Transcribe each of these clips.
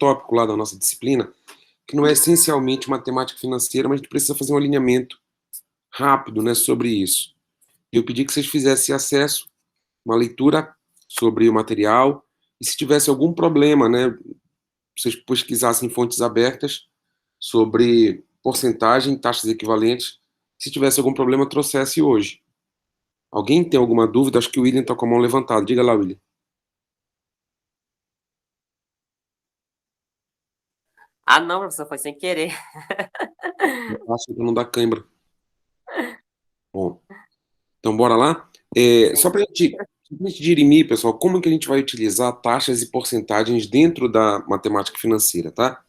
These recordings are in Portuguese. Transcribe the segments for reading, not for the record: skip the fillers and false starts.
tópico lá da nossa disciplina, que não é essencialmente matemática financeira, mas a gente precisa fazer um alinhamento rápido, né, sobre isso. Eu pedi que vocês fizessem acesso, uma leitura sobre o material, e se tivesse algum problema, né, vocês pesquisassem em fontes abertas sobre porcentagem, taxas equivalentes. Se tivesse algum problema, trouxesse hoje. Alguém tem alguma dúvida? Acho que o William está com a mão levantada. Diga lá, William. Ah, não, professor, foi sem querer. Acho que não dá cãibra. Bom, então bora lá? Só para a gente dirimir, pessoal, como que a gente vai utilizar taxas e porcentagens dentro da matemática financeira, tá?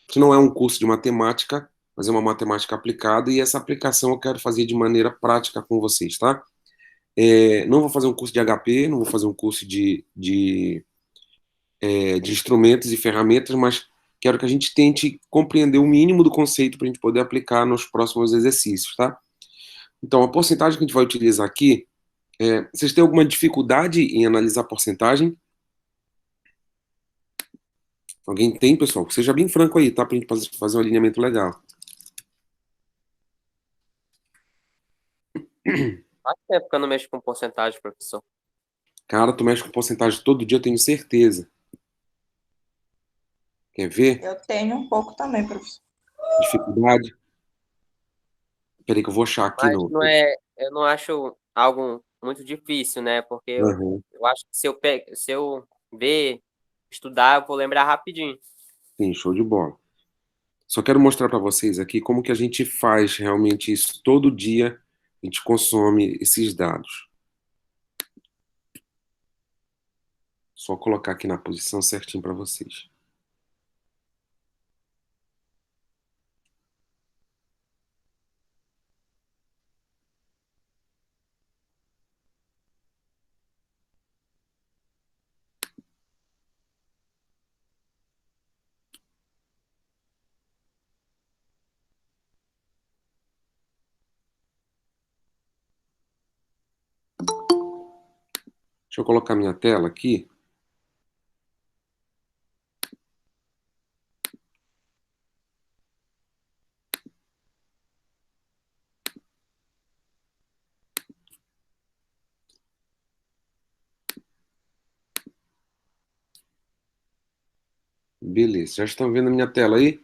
Que não é um curso de matemática, mas é uma matemática aplicada, e essa aplicação eu quero fazer de maneira prática com vocês, tá? Não vou fazer um curso de HP, não vou fazer um curso de instrumentos e ferramentas, mas quero que a gente tente compreender o mínimo do conceito para a gente poder aplicar nos próximos exercícios, tá? Então, a porcentagem que a gente vai utilizar aqui, vocês têm alguma dificuldade em analisar porcentagem? Alguém tem, pessoal? Seja bem franco aí, tá? Para a gente fazer um alinhamento legal. Faz tempo que eu não mexo com porcentagem, professor. Cara, tu mexe com porcentagem todo dia, eu tenho certeza. Quer ver? Eu tenho um pouco também, professor. Dificuldade? Peraí que eu vou achar aqui Mas no... não é, eu não acho algo muito difícil, né? Porque Uhum. eu acho que se eu ver, estudar, eu vou lembrar rapidinho. Sim, show de bola. Só quero mostrar para vocês aqui como que a gente faz realmente isso. Todo dia a gente consome esses dados. Só colocar aqui na posição certinho para vocês. Deixa eu colocar minha tela aqui. Beleza, já estão vendo a minha tela aí?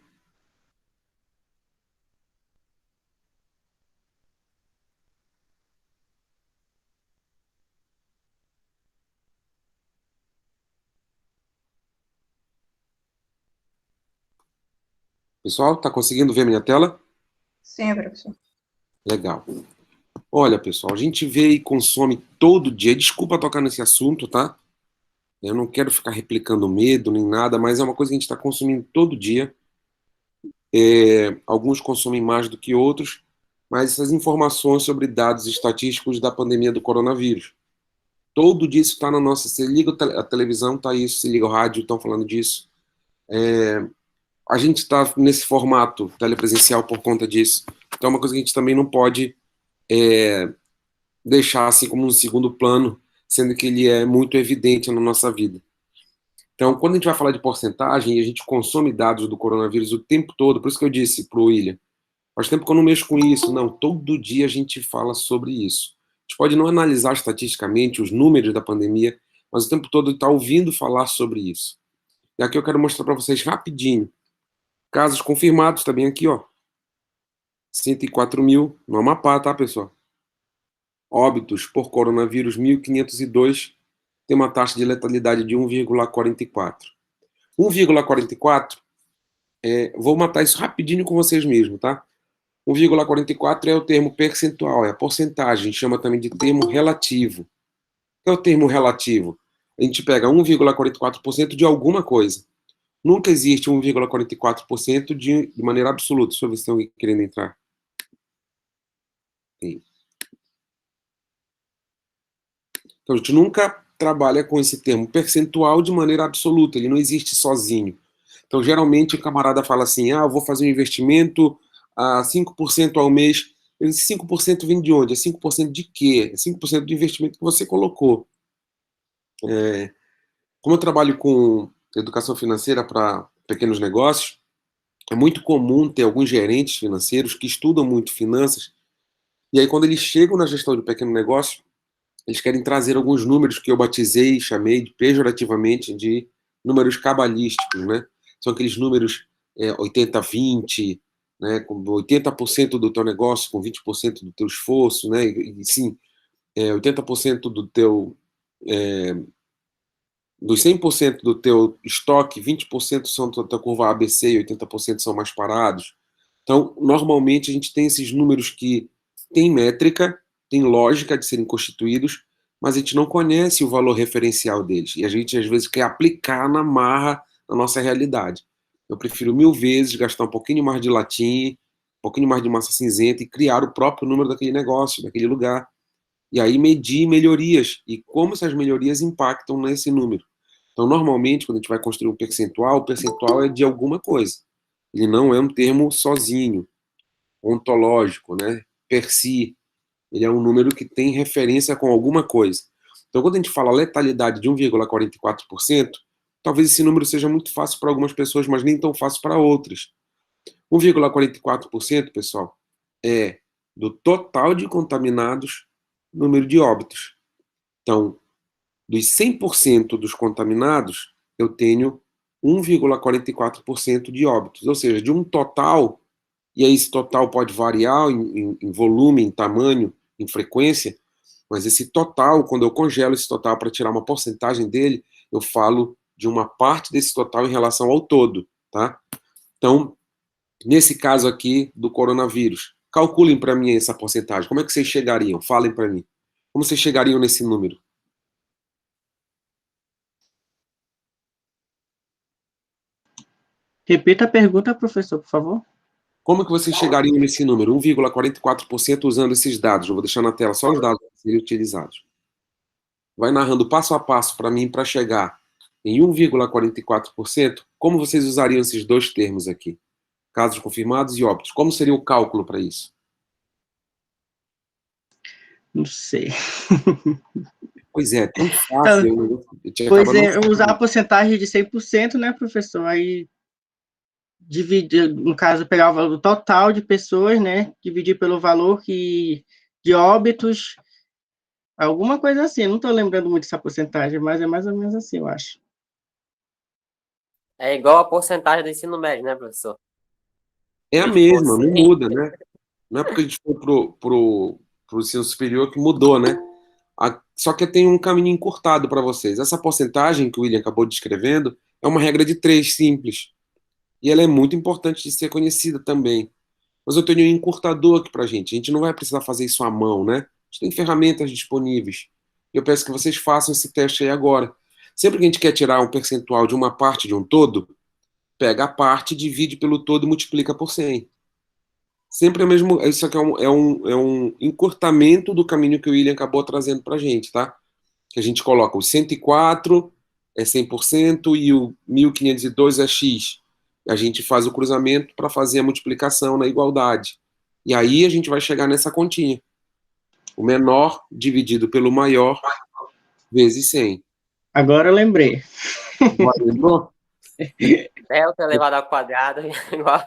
Pessoal, tá conseguindo ver minha tela? Sim, professor. Legal. Olha, pessoal, a gente vê e consome todo dia. Desculpa tocar nesse assunto, tá? Eu não quero ficar replicando medo nem nada, mas é uma coisa que a gente está consumindo todo dia. Alguns consomem mais do que outros, mas essas informações sobre dados estatísticos da pandemia do coronavírus. Todo dia isso está na nossa. Você liga a televisão, tá isso. Se liga o rádio, estão falando disso. A gente está nesse formato telepresencial por conta disso. Então é uma coisa que a gente também não pode deixar assim como um segundo plano, sendo que ele é muito evidente na nossa vida. Então, quando a gente vai falar de porcentagem, e a gente consome dados do coronavírus o tempo todo, por isso que eu disse para o William, faz tempo que eu não mexo com isso. Não, todo dia a gente fala sobre isso. A gente pode não analisar estatisticamente os números da pandemia, mas o tempo todo está ouvindo falar sobre isso. E aqui eu quero mostrar para vocês rapidinho. Casos confirmados também aqui, ó. 104 mil no Amapá, tá, pessoal? Óbitos por coronavírus 1.502, tem uma taxa de letalidade de 1,44. 1,44, vou matar isso rapidinho com vocês mesmo, tá? 1,44 é o termo percentual, é a porcentagem, chama também de termo relativo. O que é o termo relativo? A gente pega 1,44% de alguma coisa. Nunca existe 1,44% de maneira absoluta. Deixa eu ver se tem alguém querendo entrar. Tem. Então, a gente nunca trabalha com esse termo percentual de maneira absoluta, ele não existe sozinho. Então, geralmente, o camarada fala assim, eu vou fazer um investimento a 5% ao mês. Esse 5% vem de onde? É 5% de quê? É 5% do investimento que você colocou. Como eu trabalho com educação financeira para pequenos negócios, é muito comum ter alguns gerentes financeiros que estudam muito finanças, e aí quando eles chegam na gestão de pequeno negócio, eles querem trazer alguns números que eu batizei, chamei pejorativamente de números cabalísticos, né? São aqueles números 80-20, né? Com 80% do teu negócio, com 20% do teu esforço, né? E sim, 80% do teu dos 100% do teu estoque, 20% são da tua curva ABC e 80% são mais parados. Então, normalmente a gente tem esses números que têm métrica, têm lógica de serem constituídos, mas a gente não conhece o valor referencial deles. E a gente, às vezes, quer aplicar na marra na nossa realidade. Eu prefiro 1000 vezes gastar um pouquinho mais de latim, um pouquinho mais de massa cinzenta e criar o próprio número daquele negócio, daquele lugar. E aí medir melhorias e como essas melhorias impactam nesse número. Então, normalmente, quando a gente vai construir um percentual, o percentual é de alguma coisa. Ele não é um termo sozinho, ontológico, né? Per si. Ele é um número que tem referência com alguma coisa. Então, quando a gente fala letalidade de 1,44%, talvez esse número seja muito fácil para algumas pessoas, mas nem tão fácil para outras. 1,44%, pessoal, é do total de contaminados, número de óbitos. Então, dos 100% dos contaminados, eu tenho 1,44% de óbitos. Ou seja, de um total, e aí esse total pode variar em volume, em tamanho, em frequência, mas esse total, quando eu congelo esse total para tirar uma porcentagem dele, eu falo de uma parte desse total em relação ao todo, tá? Então, nesse caso aqui do coronavírus, calculem para mim essa porcentagem. Como é que vocês chegariam? Falem para mim. Como vocês chegariam nesse número? Repita a pergunta, professor, por favor. Como que vocês chegariam nesse número? 1,44% usando esses dados. Eu vou deixar na tela só os dados que seriam utilizados. Vai narrando passo a passo para mim para chegar em 1,44%. Como vocês usariam esses dois termos aqui? Casos confirmados e óbitos. Como seria o cálculo para isso? Não sei. Pois é, tão Então, fácil. pois é, usar a porcentagem de 100%, né, professor? Aí, dividir, no caso, pegar o valor total de pessoas, né, dividir pelo valor de óbitos, alguma coisa assim. Não estou lembrando muito dessa porcentagem, mas é mais ou menos assim, eu acho. É igual a porcentagem do ensino médio, né, professor? É a 20%. mesma, não muda, né? Não é porque a gente foi pro ensino superior que mudou, né? Só que tem um caminho encurtado para vocês. Essa porcentagem que o William acabou descrevendo é uma regra de 3 simples. E ela é muito importante de ser conhecida também. Mas eu tenho um encurtador aqui para a gente. A gente não vai precisar fazer isso à mão, né? A gente tem ferramentas disponíveis. E eu peço que vocês façam esse teste aí agora. Sempre que a gente quer tirar um percentual de uma parte de um todo, pega a parte, divide pelo todo e multiplica por 100. Sempre é o mesmo. Isso aqui é um encurtamento do caminho que o William acabou trazendo para a gente, tá? Que a gente coloca o 104 é 100% e o 1502 é X. A gente faz o cruzamento para fazer a multiplicação na igualdade. E aí a gente vai chegar nessa continha. O menor dividido pelo maior vezes 100. Agora eu lembrei. Agora lembrou? Delta elevado ao quadrado, igual.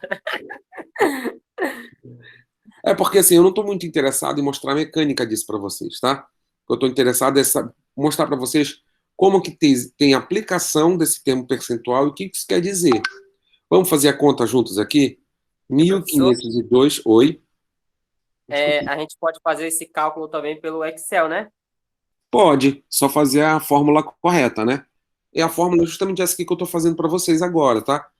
É porque assim, eu não estou muito interessado em mostrar a mecânica disso para vocês, tá? Eu estou interessado em mostrar para vocês como que tem aplicação desse termo percentual e o que isso quer dizer. Vamos fazer a conta juntos aqui? Professor, 1502, oi. a gente pode fazer esse cálculo também pelo Excel, né? Pode, só fazer a fórmula correta, né? E a fórmula é justamente essa aqui que eu estou fazendo para vocês agora, tá?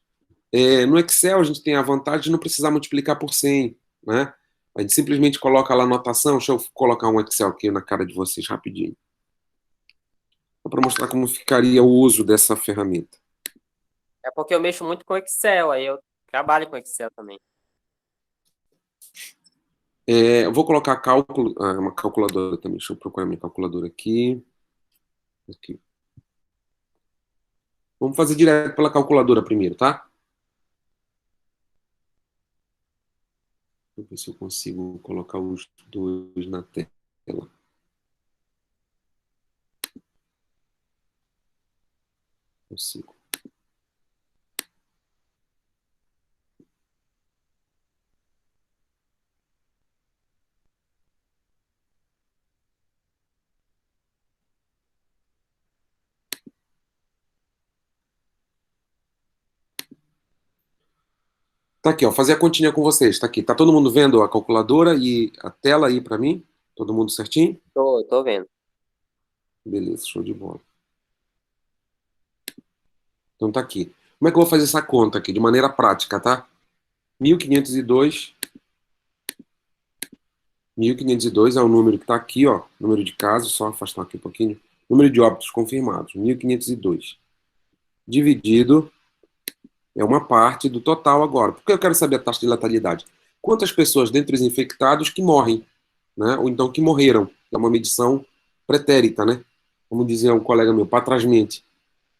No Excel a gente tem a vantagem de não precisar multiplicar por 100, né? A gente simplesmente coloca lá a anotação. Deixa eu colocar um Excel aqui na cara de vocês rapidinho, para mostrar como ficaria o uso dessa ferramenta. É porque eu mexo muito com Excel, aí eu trabalho com Excel também. Eu vou colocar cálculo, uma calculadora também. Deixa eu procurar minha calculadora aqui. Aqui. Vamos fazer direto pela calculadora primeiro, tá? Vou ver se eu consigo colocar os dois na tela. Consigo. Tá aqui, ó, fazer a continha com vocês. Tá aqui. Tá todo mundo vendo a calculadora e a tela aí pra mim? Todo mundo certinho? Tô vendo. Beleza, show de bola. Então tá aqui. Como é que eu vou fazer essa conta aqui? De maneira prática, tá? 1502. 1502 é o número que tá aqui, ó. Número de casos, só afastar aqui um pouquinho. Número de óbitos confirmados, 1502. Dividido, é uma parte do total agora. Por que eu quero saber a taxa de letalidade? Quantas pessoas dentre os infectados que morrem, né? Ou então que morreram. É uma medição pretérita, né? Como dizia um colega meu, para trás-mente.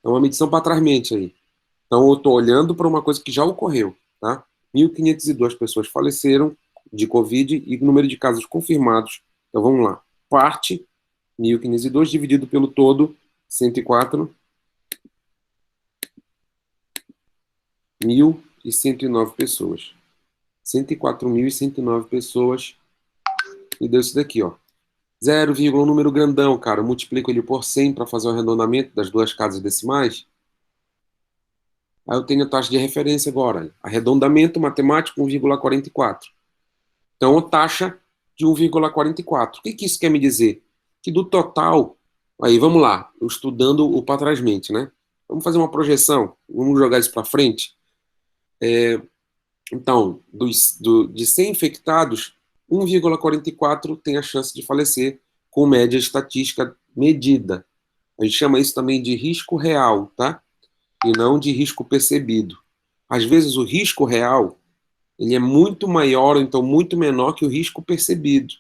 É uma medição para trás-mente aí. Então eu estou olhando para uma coisa que já ocorreu, tá? 1.502 pessoas faleceram de Covid e o número de casos confirmados. Então vamos lá. Parte 1.502 dividido pelo todo 104. 1.109 pessoas. 104.109 pessoas. E deu isso daqui, ó. 0, um número grandão, cara. Eu multiplico ele por 100 para fazer o arredondamento das duas casas decimais. Aí eu tenho a taxa de referência agora. Arredondamento matemático 1,44. Então, a taxa de 1,44. O que isso quer me dizer? Que do total... Aí, vamos lá. Eu estudando o para trás-mente, né? Vamos fazer uma projeção. Vamos jogar isso para frente. Então, de 100 infectados, 1,44 tem a chance de falecer com média estatística medida. A gente chama isso também de risco real, tá? E não de risco percebido. Às vezes o risco real ele é muito maior, ou então muito menor que o risco percebido.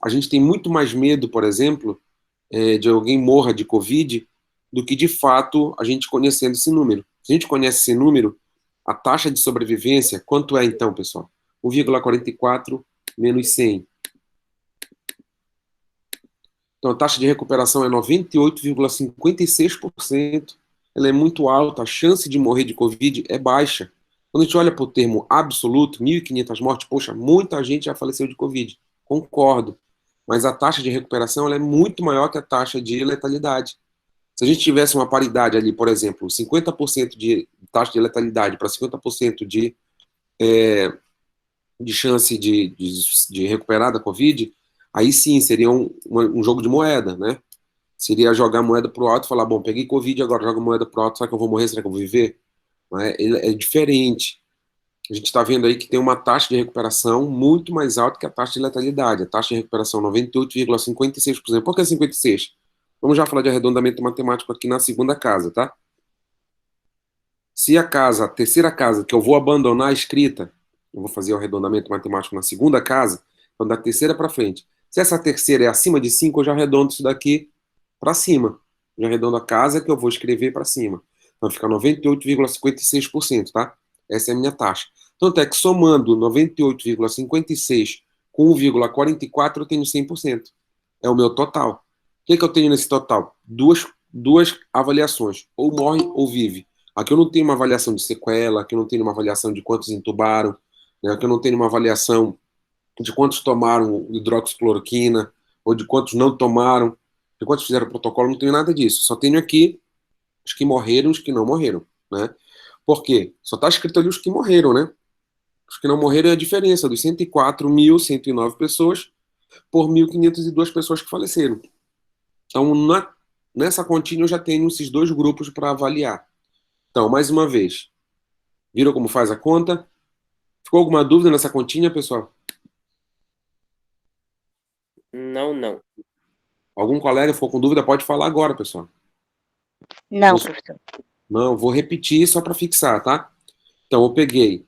A gente tem muito mais medo, por exemplo, de alguém morra de Covid do que de fato a gente conhecendo esse número. Se a gente conhece esse número, a taxa de sobrevivência, quanto é então, pessoal? 1,44 menos 100. Então a taxa de recuperação é 98,56%. Ela é muito alta, a chance de morrer de Covid é baixa. Quando a gente olha para o termo absoluto, 1.500 mortes, poxa, muita gente já faleceu de Covid. Concordo. Mas a taxa de recuperação ela é muito maior que a taxa de letalidade. Se a gente tivesse uma paridade ali, por exemplo, 50% de taxa de letalidade para 50% de chance de recuperar da Covid, aí sim seria um jogo de moeda, né? Seria jogar a moeda pro alto e falar, bom, peguei Covid, agora jogo a moeda pro alto, será que eu vou morrer, será que eu vou viver? É diferente. A gente está vendo aí que tem uma taxa de recuperação muito mais alta que a taxa de letalidade. A taxa de recuperação 98,56%. Por que 56%? Vamos já falar de arredondamento matemático aqui na segunda casa, tá? Se a terceira casa que eu vou abandonar a escrita, eu vou fazer o arredondamento matemático na segunda casa, então da terceira para frente. Se essa terceira é acima de 5, eu já arredondo isso daqui para cima. Já arredondo a casa que eu vou escrever para cima. Então fica 98,56%, tá? Essa é a minha taxa. Tanto é que somando 98,56 com 1,44 eu tenho 100%. É o meu total. O que eu tenho nesse total? Duas avaliações. Ou morre ou vive. Aqui eu não tenho uma avaliação de sequela, aqui eu não tenho uma avaliação de quantos entubaram, né? Aqui eu não tenho uma avaliação de quantos tomaram hidroxicloroquina, ou de quantos não tomaram, de quantos fizeram protocolo, não tenho nada disso. Só tenho aqui os que morreram e os que não morreram, né? Por quê? Só está escrito ali os que morreram, né? Os que não morreram é a diferença dos 104.109 pessoas por 1.502 pessoas que faleceram. Então, nessa continha eu já tenho esses dois grupos para avaliar. Então, mais uma vez, viram como faz a conta? Ficou alguma dúvida nessa continha, pessoal? Não. Algum colega ficou com dúvida? Pode falar agora, pessoal. Não, professor. Não, vou repetir só para fixar, tá? Então, eu peguei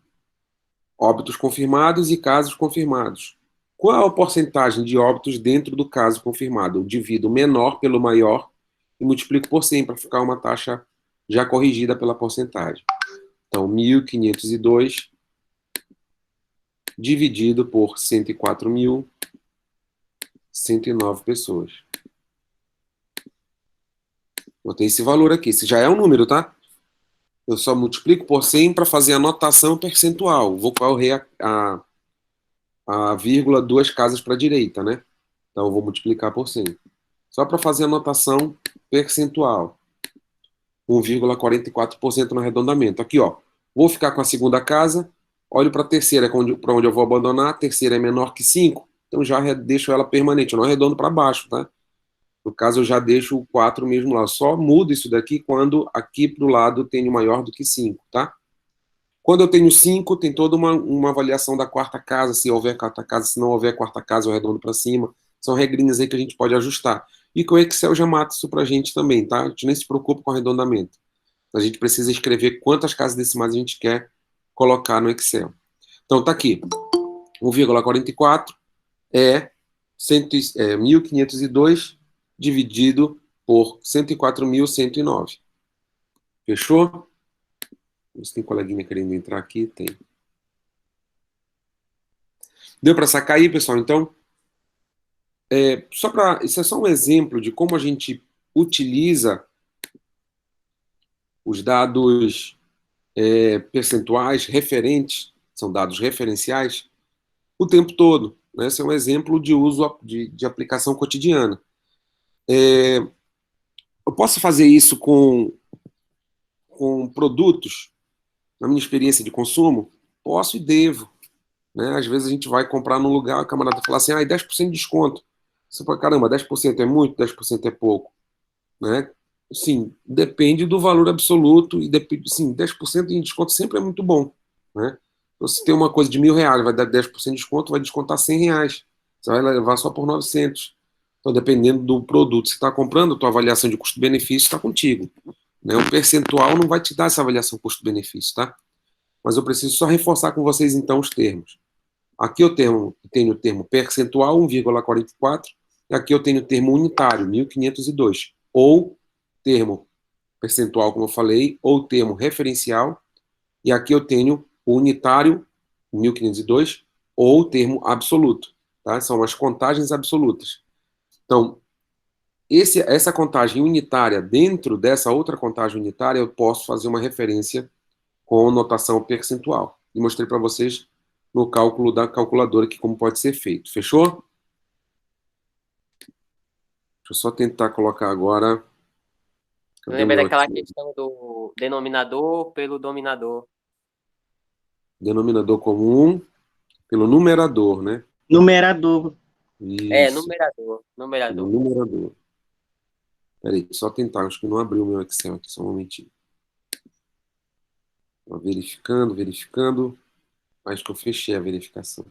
óbitos confirmados e casos confirmados. Qual é a porcentagem de óbitos dentro do caso confirmado? Eu divido o menor pelo maior e multiplico por 100 para ficar uma taxa já corrigida pela porcentagem. Então, 1.502 dividido por 104.109 pessoas. Botei esse valor aqui. Esse já é um número, tá? Eu só multiplico por 100 para fazer a notação percentual. Vou correr a vírgula duas casas para a direita, né? Então, eu vou multiplicar por 100. Só para fazer a notação percentual. 1,44% no arredondamento. Aqui, ó. Vou ficar com a segunda casa. olho para a terceira, para onde eu vou abandonar, a terceira é menor que 5, então já deixo ela permanente, eu não arredondo para baixo, tá? No caso, eu já deixo o 4 mesmo lá. Só mudo isso daqui quando aqui para o lado tenho maior do que 5, tá? Quando eu tenho 5, tem toda uma avaliação da quarta casa, se houver quarta casa, se não houver quarta casa, eu arredondo para cima. São regrinhas aí que a gente pode ajustar. E que o Excel já mata isso pra gente também, tá? A gente nem se preocupa com arredondamento. A gente precisa escrever quantas casas decimais a gente quer colocar no Excel. Então, tá aqui. 1,44 é 1.502 dividido por 104.109. Fechou? Se tem coleguinha querendo entrar aqui, tem. Deu para sacar aí, pessoal? Então, isso é só um exemplo de como a gente utiliza os dados percentuais referentes, são dados referenciais, o tempo todo. Né? Esse é um exemplo de uso de aplicação cotidiana. Eu posso fazer isso com produtos, na minha experiência de consumo? Posso e devo. Né? Às vezes a gente vai comprar num lugar, o camarada fala assim, 10% de desconto. Você fala, caramba, 10% é muito, 10% é pouco. Né? Sim, depende do valor absoluto e sim, 10% de desconto sempre é muito bom. Né? Então, se tem uma coisa de R$ 1.000, vai dar 10% de desconto, vai descontar R$ 100. Você vai levar só por 900. Então, dependendo do produto que você está comprando, a tua avaliação de custo-benefício está contigo. Né? O percentual não vai te dar essa avaliação custo-benefício, tá? Mas eu preciso só reforçar com vocês, então, os termos. Aqui eu tenho o termo percentual, 1,44, e aqui eu tenho o termo unitário, 1.502. Ou termo percentual, como eu falei, ou termo referencial, e aqui eu tenho o unitário, 1.502, ou o termo absoluto. Tá? São as contagens absolutas. Então, essa contagem unitária, dentro dessa outra contagem unitária, eu posso fazer uma referência com notação percentual. E mostrei para vocês no cálculo da calculadora aqui como pode ser feito. Fechou? Deixa eu só tentar colocar agora. Lembra daquela questão do denominador pelo dominador. Denominador comum pelo numerador, né? Numerador. Isso. Numerador. Pelo numerador. Peraí, só tentar. Acho que não abriu o meu Excel aqui, só um momentinho. Verificando. Acho que eu fechei a verificação.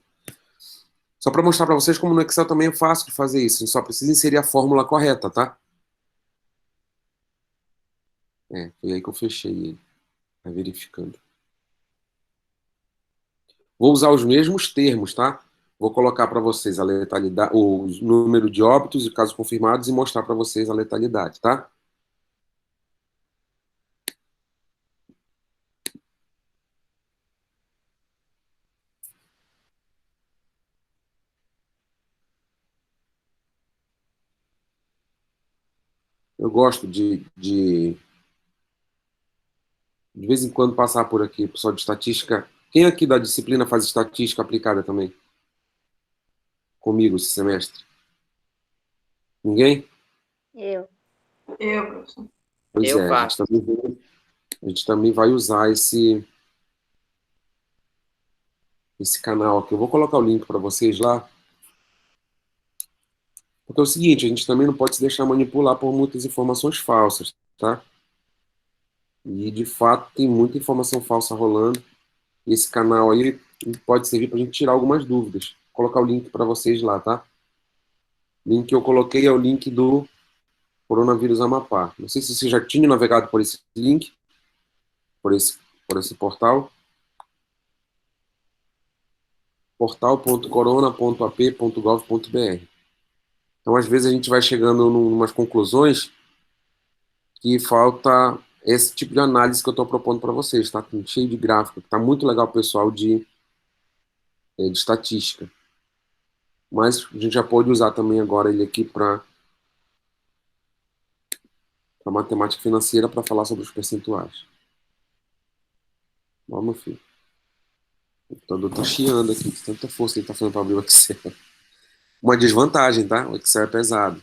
Só para mostrar para vocês como no Excel também é fácil de fazer isso. A gente só precisa inserir a fórmula correta, tá? Foi aí que eu fechei ele. Vai verificando. Vou usar os mesmos termos, tá? Vou colocar para vocês a letalidade, o número de óbitos e casos confirmados e mostrar para vocês a letalidade, tá? Eu gosto de vez em quando passar por aqui, pessoal de estatística. Quem aqui da disciplina faz estatística aplicada também? Comigo esse semestre? Ninguém? Eu. Professor. Pois Eu é, faço. a gente também vai usar esse canal aqui. Eu vou colocar o link para vocês lá. Porque é o seguinte, a gente também não pode se deixar manipular por muitas informações falsas, tá? E, de fato, tem muita informação falsa rolando. E esse canal aí pode servir para a gente tirar algumas dúvidas. Vou colocar o link para vocês lá, tá? O link que eu coloquei é o link do Coronavírus Amapá. Não sei se você já tinha navegado por esse link, por esse portal. portal.corona.ap.gov.br. Então, às vezes, a gente vai chegando em umas conclusões que falta esse tipo de análise que eu estou propondo para vocês, tá? Cheio de gráfico, tá muito legal, pessoal, de estatística. Mas a gente já pode usar também agora ele aqui para matemática financeira para falar sobre os percentuais. Vamos, filho. O computador tá chiando aqui, de tanta força que ele tá fazendo para abrir o Excel. Uma desvantagem, tá? O Excel é pesado.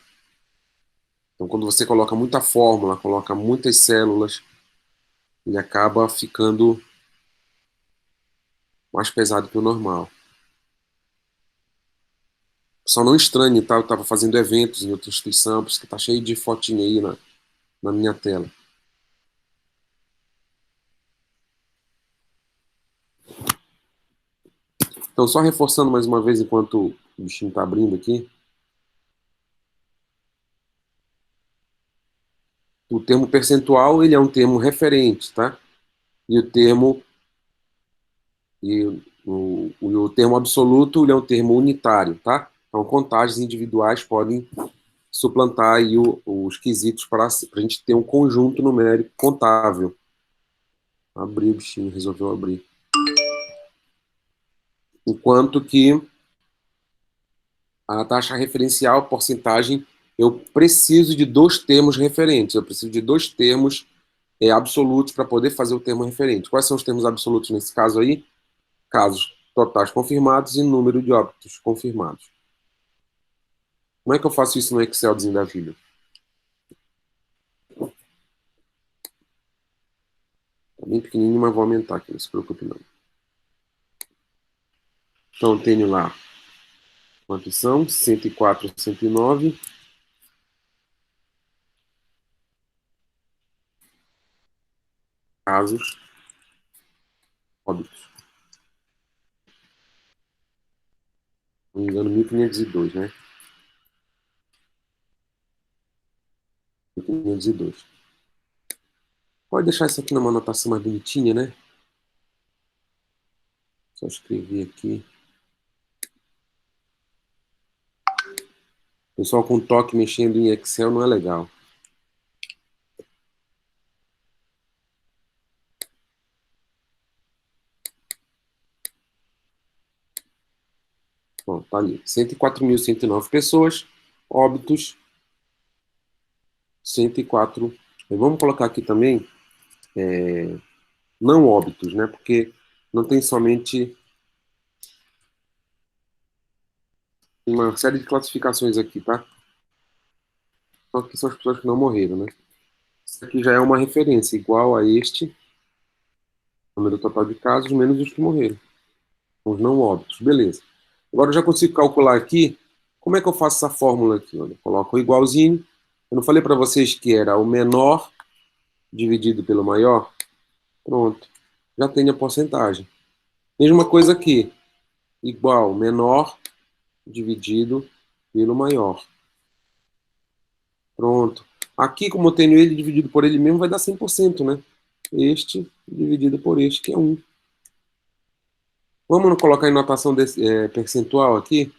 Então, quando você coloca muita fórmula, coloca muitas células, ele acaba ficando mais pesado que o normal. Só não estranhe, tá? Eu estava fazendo eventos em outra instituição, por isso que tá cheio de fotinha aí na minha tela. Então, só reforçando mais uma vez, enquanto o bichinho está abrindo aqui, o termo percentual, ele é um termo referente, tá? E o termo, o termo absoluto, ele é um termo unitário, tá? Então, contagens individuais podem suplantar aí os quesitos para a gente ter um conjunto numérico contável. Abriu o bichinho, resolveu abrir. Enquanto que a taxa referencial, porcentagem, eu preciso de dois termos referentes. Eu preciso de dois termos absolutos para poder fazer o termo referente. Quais são os termos absolutos nesse caso aí? Casos totais confirmados e número de óbitos confirmados. Como é que eu faço isso no Excelzinho da vida? Tá bem pequenininho, mas vou aumentar aqui, não se preocupe não. Então, eu tenho lá, quantos são? 104, 109. Casos óbitos. Se não me engano, 1502, né? 1502. Pode deixar isso aqui numa anotação mais bonitinha, né? Só escrever aqui. Pessoal com toque mexendo em Excel não é legal. Bom, tá ali. 104.109 pessoas, óbitos, 104. Vamos colocar aqui também não óbitos, né? Porque não tem somente uma série de classificações aqui, tá? Só que são as pessoas que não morreram, né? Isso aqui já é uma referência igual a este, número total de casos, menos os que morreram. Os não óbitos, beleza. Agora eu já consigo calcular aqui, como é que eu faço essa fórmula aqui? Olha, eu coloco o igualzinho. Eu não falei para vocês que era o menor dividido pelo maior? Pronto. Já tenho a porcentagem. Mesma coisa aqui. Igual menor dividido pelo maior. Pronto. Aqui, como eu tenho ele dividido por ele mesmo, vai dar 100%, né? Este dividido por este, que é 1. Vamos colocar em notação percentual aqui?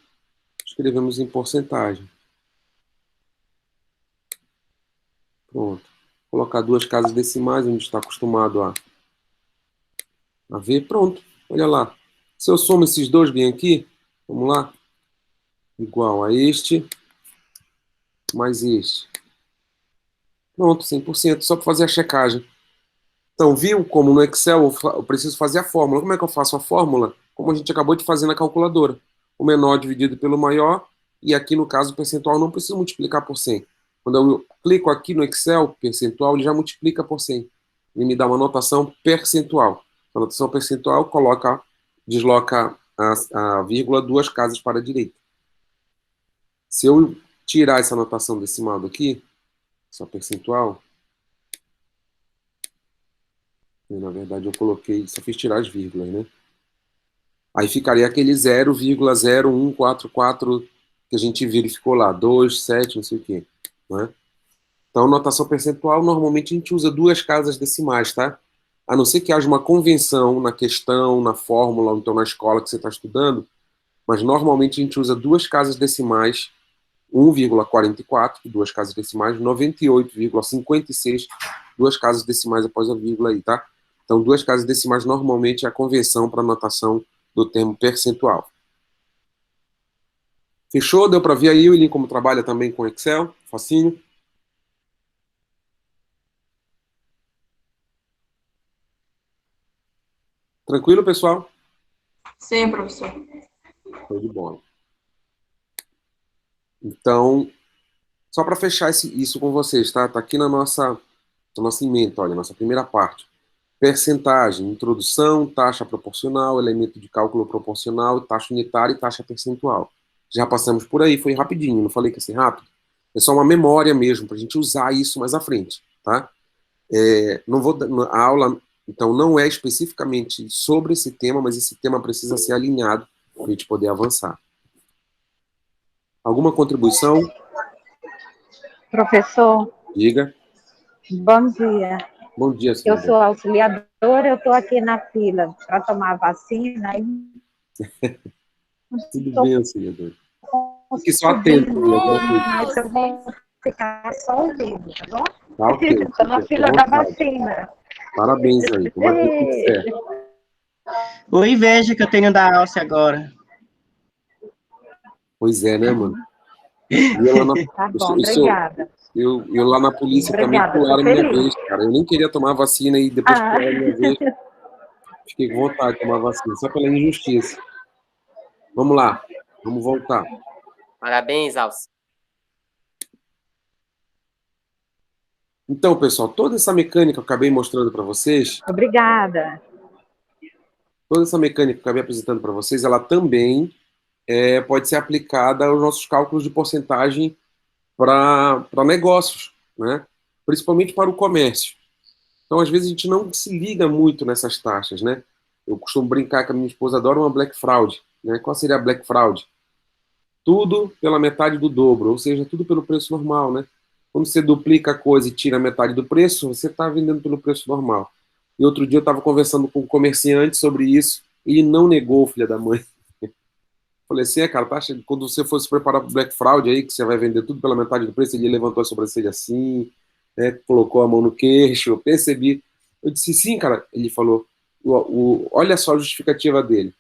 Escrevemos em porcentagem. Pronto. Colocar duas casas decimais, a gente está acostumado a ver. Pronto. Olha lá. Se eu somo esses dois bem aqui, vamos lá. Igual a este mais este. Pronto, 100%. Só para fazer a checagem. Então, viu como no Excel eu preciso fazer a fórmula. Como é que eu faço a fórmula? Como a gente acabou de fazer na calculadora. O menor dividido pelo maior. E aqui, no caso, o percentual não preciso multiplicar por 100. Quando eu clico aqui no Excel, percentual, ele já multiplica por 100. Ele me dá uma notação percentual. A notação percentual desloca a vírgula duas casas para a direita. Se eu tirar essa notação decimal daqui, essa percentual, na verdade eu coloquei, só fiz tirar as vírgulas, né? Aí ficaria aquele 0,0144 que a gente verificou lá, 2, 7, não sei o quê, né? Então, notação percentual, normalmente a gente usa duas casas decimais, tá? A não ser que haja uma convenção na questão, na fórmula, ou então na escola que você está estudando, mas normalmente a gente usa duas casas decimais, 1,44, duas casas decimais, 98,56, duas casas decimais após a vírgula aí, tá? Então, duas casas decimais normalmente é a convenção para a notação do termo percentual. Fechou? Deu para ver aí o William como trabalha também com Excel? Facinho? Tranquilo, pessoal? Sim, professor. Show de bola. Então, só para fechar isso com vocês, tá? Tá aqui na nossa ementa, olha, nossa primeira parte. percentagem, introdução, taxa proporcional, elemento de cálculo proporcional, taxa unitária e taxa percentual. Já passamos por aí, foi rapidinho, não falei que ia ser rápido. É só uma memória mesmo, para a gente usar isso mais à frente, tá? Não vou, a aula, então, não é especificamente sobre esse tema, mas esse tema precisa ser alinhado para a gente poder avançar. Alguma contribuição? Professor, Diga. bom dia. Bom dia, Eu senhora. sou auxiliadora, eu estou aqui na fila para tomar a vacina e Tudo estou bem, auxiliadora. Fique só atento. mas eu vou ficar só ouvindo, tá bom? Tá, ok. Estou na fila da vacina. Parabéns aí. Tomara que dê tudo certo. Ô, inveja que eu tenho da Alce agora. Pois é, né, mano? Eu lá na, Tá eu bom, sou- obrigada. eu lá na polícia Obrigada, também pularam tô minha feliz. vez, cara. Eu nem queria tomar vacina e depois que Ah. pularam minha vez, fiquei com vontade de tomar vacina, só pela injustiça. Vamos lá, vamos voltar. Parabéns, Alce. Então, pessoal, toda essa mecânica que eu acabei mostrando para vocês, Obrigada. toda essa mecânica que eu acabei apresentando para vocês, ela também pode ser aplicada aos nossos cálculos de porcentagem para negócios, né? Principalmente para o comércio. Então, às vezes, a gente não se liga muito nessas taxas, né? Eu costumo brincar que a minha esposa adora uma black fraud, né? Qual seria a black fraud? Tudo pela metade do dobro, ou seja, tudo pelo preço normal, né? Quando você duplica a coisa e tira a metade do preço, você está vendendo pelo preço normal. E outro dia eu estava conversando com um comerciante sobre isso, e ele não negou, filha da mãe. Falei assim, cara, taxa, quando você for se preparar para o Black Fraud aí, que você vai vender tudo pela metade do preço, ele levantou a sobrancelha assim, né, colocou a mão no queixo, eu percebi. Eu disse, sim, cara. Ele falou, olha só a justificativa dele.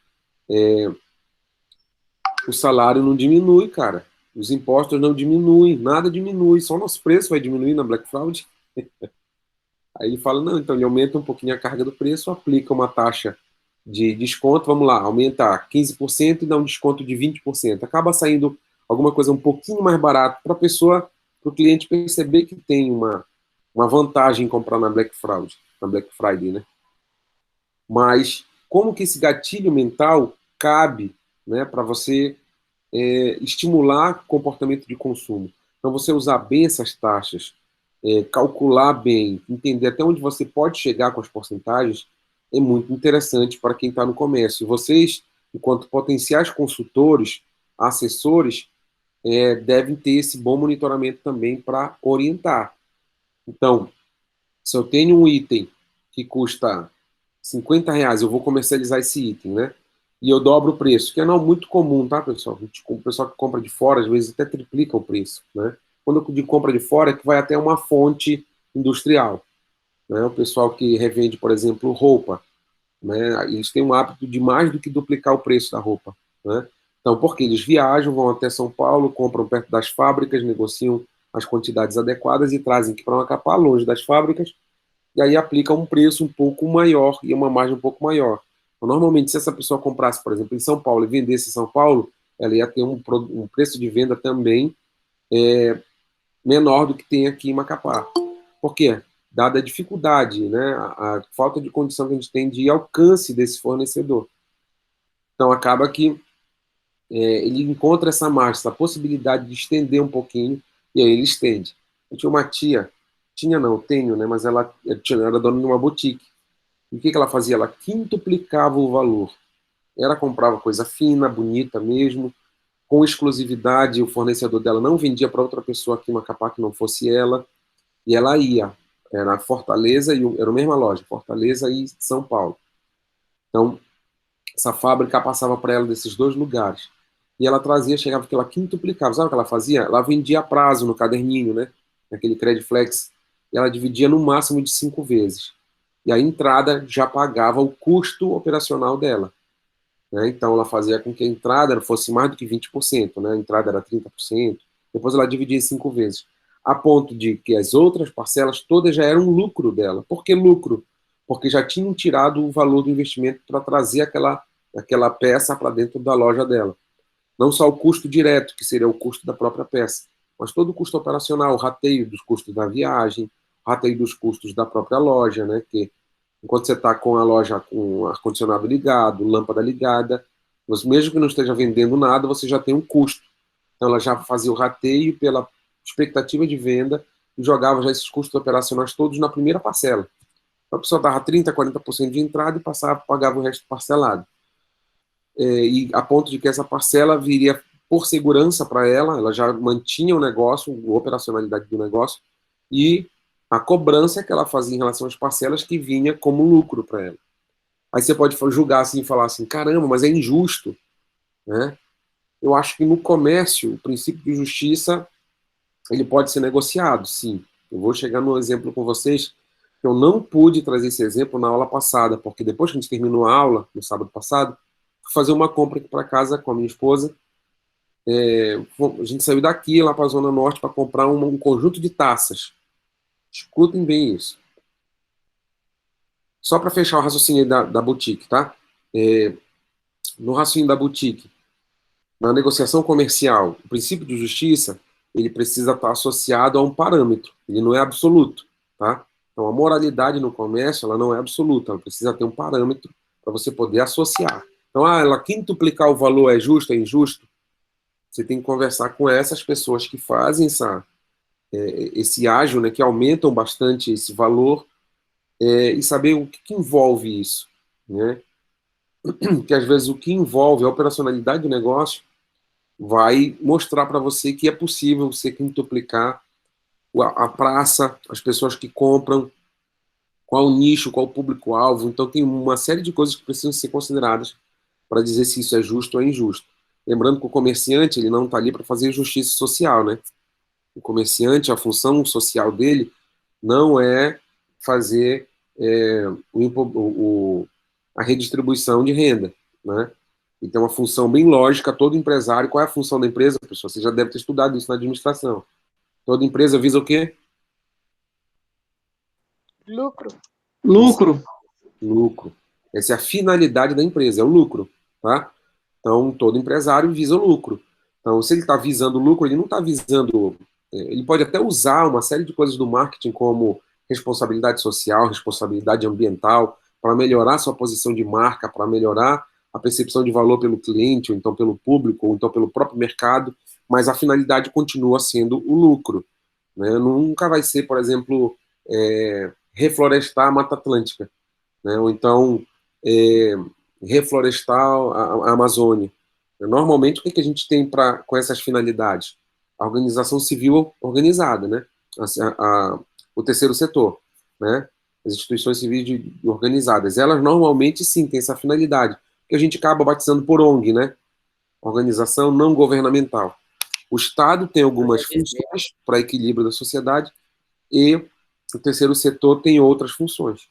O salário não diminui, cara. Os impostos não diminuem, nada diminui, só o nosso preço vai diminuir na Black Fraud. Aí ele fala, não, então ele aumenta um pouquinho a carga do preço, aplica uma taxa de desconto, vamos lá, aumenta 15% e dá um desconto de 20%. Acaba saindo alguma coisa um pouquinho mais barato para a pessoa, para o cliente perceber que tem uma vantagem em comprar na Black Fraud, na Black Friday, né? Mas como que esse gatilho mental cabe, né, para você estimular comportamento de consumo? Então, você usar bem essas taxas, calcular bem, entender até onde você pode chegar com as porcentagens, é muito interessante para quem está no comércio. E vocês, enquanto potenciais consultores, assessores, devem ter esse bom monitoramento também para orientar. Então, se eu tenho um item que custa R$50, eu vou comercializar esse item, né? E eu dobro o preço, que é não muito comum, tá, pessoal? O pessoal que compra de fora, às vezes, até triplica o preço, né? Quando eu digo compra de fora, é que vai até uma fonte industrial, né? O pessoal que revende, por exemplo, roupa, né? Eles têm um hábito de mais do que duplicar o preço da roupa, né? Então, porque eles viajam, vão até São Paulo, compram perto das fábricas, negociam as quantidades adequadas e trazem aqui para Macapá, longe das fábricas, e aí aplica um preço um pouco maior e uma margem um pouco maior. Então, normalmente, se essa pessoa comprasse, por exemplo, em São Paulo e vendesse em São Paulo, ela ia ter um preço de venda também menor do que tem aqui em Macapá. Por quê? Dada a dificuldade, né, a falta de condição que a gente tem de alcance desse fornecedor. Então, acaba que ele encontra essa margem, essa possibilidade de estender um pouquinho, e aí ele estende. Eu tinha uma tia, tenho, né, mas ela era dona de uma boutique. E o que ela fazia? Ela quintuplicava o valor. Ela comprava coisa fina, bonita mesmo, com exclusividade, o fornecedor dela não vendia para outra pessoa aqui em Macapá que não fosse ela, e ela ia. Era Fortaleza, era a mesma loja, Fortaleza e São Paulo. Então, essa fábrica passava para ela desses dois lugares. E ela trazia, chegava que ela quintuplicava. Sabe o que ela fazia? Ela vendia a prazo no caderninho, né? Naquele Crediflex. E ela dividia no máximo de 5 vezes. E a entrada já pagava o custo operacional dela, né? Então, ela fazia com que a entrada fosse mais do que 20%, né? A entrada era 30%. Depois ela dividia em 5 vezes. A ponto de que as outras parcelas todas já eram lucro dela. Por que lucro? Porque já tinham tirado o valor do investimento para trazer aquela peça para dentro da loja dela. Não só o custo direto, que seria o custo da própria peça, mas todo o custo operacional, o rateio dos custos da viagem, o rateio dos custos da própria loja, né? Que Enquanto você está com a loja com ar-condicionado ligado, lâmpada ligada, você, mesmo que não esteja vendendo nada, você já tem um custo. Então, ela já fazia o rateio pela expectativa de venda e jogava já esses custos operacionais todos na primeira parcela. Então, a pessoa dava 30%, 40% de entrada e pagava o resto parcelado. E a ponto de que essa parcela viria por segurança para ela já mantinha o negócio, a operacionalidade do negócio, e a cobrança que ela fazia em relação às parcelas que vinha como lucro para ela. Aí você pode julgar assim e falar assim, caramba, mas é injusto, né? Eu acho que no comércio, o princípio de justiça, ele pode ser negociado, sim. Eu vou chegar no exemplo com vocês, que eu não pude trazer esse exemplo na aula passada, porque depois que a gente terminou a aula, no sábado passado, fui fazer uma compra aqui para casa com a minha esposa. A gente saiu daqui lá para a Zona Norte para comprar um conjunto de taças. Escutem bem isso. Só para fechar o raciocínio da boutique, tá? No raciocínio da boutique, na negociação comercial, o princípio de justiça, ele precisa estar associado a um parâmetro. Ele não é absoluto, tá? Então, a moralidade no comércio, ela não é absoluta. Ela precisa ter um parâmetro para você poder associar. Então, ela quintuplicar o valor é justo, é injusto? Você tem que conversar com essas pessoas que fazem esse ágio, né, que aumentam bastante esse valor, e saber o que envolve isso, né? Que às vezes o que envolve a operacionalidade do negócio vai mostrar para você que é possível você quintuplicar a praça, as pessoas que compram, qual o nicho, qual o público-alvo. Então tem uma série de coisas que precisam ser consideradas para dizer se isso é justo ou é injusto. Lembrando que o comerciante, ele não está ali para fazer justiça social, né? O comerciante, a função social dele não é fazer a redistribuição de renda, né? E tem uma função bem lógica, todo empresário. Qual é a função da empresa, pessoal? Você já deve ter estudado isso na administração. Toda empresa visa o quê? Lucro. Lucro. Lucro. Essa é a finalidade da empresa, é o lucro, tá? Então, todo empresário visa o lucro. Então, se ele está visando o lucro, ele não está visando... Ele pode até usar uma série de coisas do marketing, como responsabilidade social, responsabilidade ambiental, para melhorar sua posição de marca, para melhorar a percepção de valor pelo cliente, ou então pelo público, ou então pelo próprio mercado, mas a finalidade continua sendo o lucro, né? Nunca vai ser, por exemplo, reflorestar a Mata Atlântica, né? Ou então reflorestar a Amazônia. Normalmente, o que a gente tem com essas finalidades? A organização civil organizada, né? O terceiro setor, né? As instituições civis organizadas. Elas normalmente, sim, têm essa finalidade, que a gente acaba batizando por ONG, né? Organização não governamental. O Estado tem algumas funções para equilíbrio da sociedade e o terceiro setor tem outras funções.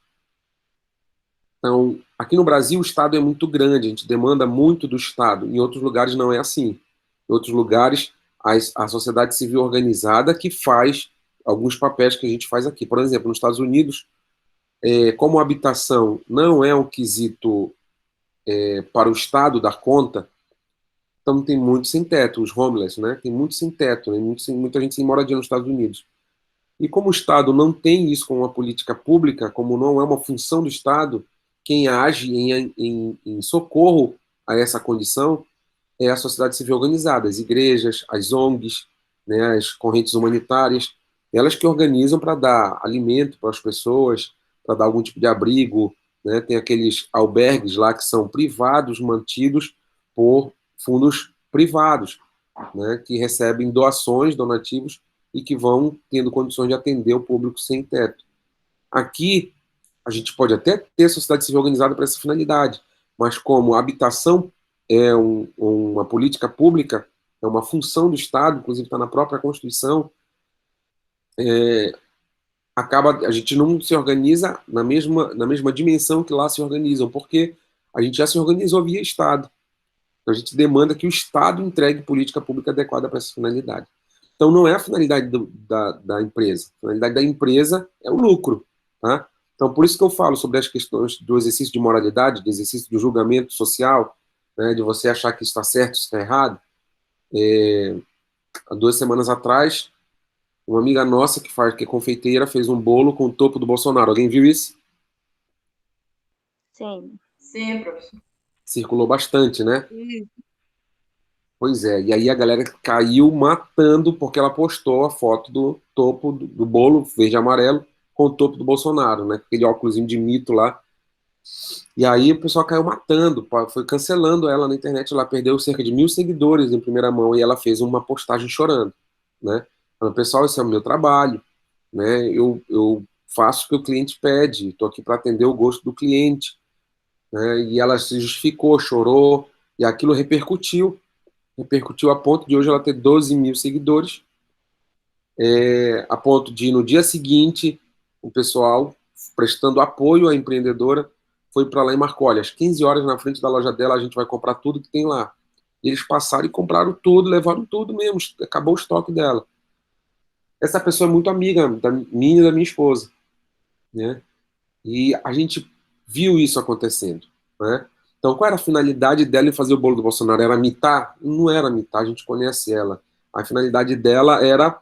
Então, aqui no Brasil, o Estado é muito grande, a gente demanda muito do Estado. Em outros lugares não é assim. Em outros lugares, a sociedade civil organizada que faz alguns papéis que a gente faz aqui. Por exemplo, nos Estados Unidos, como a habitação não é um quesito para o Estado dar conta, então tem muitos sem teto, os homeless, né? Tem muitos sem teto, né? Muita gente sem moradia nos Estados Unidos. E como o Estado não tem isso como uma política pública, como não é uma função do Estado, quem age em socorro a essa condição é a sociedade civil organizada, as igrejas, as ONGs, né, as correntes humanitárias, elas que organizam para dar alimento para as pessoas, para dar algum tipo de abrigo, né? Tem aqueles albergues lá que são privados, mantidos por fundos privados, né, que recebem doações, donativos, e que vão tendo condições de atender o público sem teto. Aqui, a gente pode até ter a sociedade civil organizada para essa finalidade, mas como a habitação é uma política pública, é uma função do Estado, inclusive está na própria Constituição, a gente não se organiza na mesma dimensão que lá se organizam, porque a gente já se organizou via Estado. Então, a gente demanda que o Estado entregue política pública adequada para essa finalidade. Então, não é a finalidade da empresa. A finalidade da empresa é o lucro, tá? Então, por isso que eu falo sobre as questões do exercício de moralidade, do exercício do julgamento social, né, de você achar que está certo, está errado. Há 2 semanas atrás, uma amiga nossa que é confeiteira fez um bolo com o topo do Bolsonaro. Alguém viu isso? Sim. Sim, professor. Circulou bastante, né? Isso. Pois é, e aí a galera caiu matando porque ela postou a foto do topo do bolo verde e amarelo com o topo do Bolsonaro, né? Aquele óculosinho de mito lá. E aí o pessoal caiu matando, foi cancelando ela na internet. Ela perdeu cerca de 1.000 seguidores em primeira mão e ela fez uma postagem chorando, né? Falando, pessoal, esse é o meu trabalho, né? Eu faço o que o cliente pede, estou aqui para atender o gosto do cliente, né? E ela se justificou, chorou, e aquilo repercutiu a ponto de hoje ela ter 12.000 seguidores, a ponto de no dia seguinte o pessoal prestando apoio à empreendedora foi para lá e marcou, olha, às 15 horas na frente da loja dela a gente vai comprar tudo que tem lá. E eles passaram e compraram tudo, levaram tudo mesmo, acabou o estoque dela. Essa pessoa é muito amiga da minha e da minha esposa, né? E a gente viu isso acontecendo, né? Então, qual era a finalidade dela em fazer o bolo do Bolsonaro? Era mitar? Não era mitar, a gente conhece ela. A finalidade dela era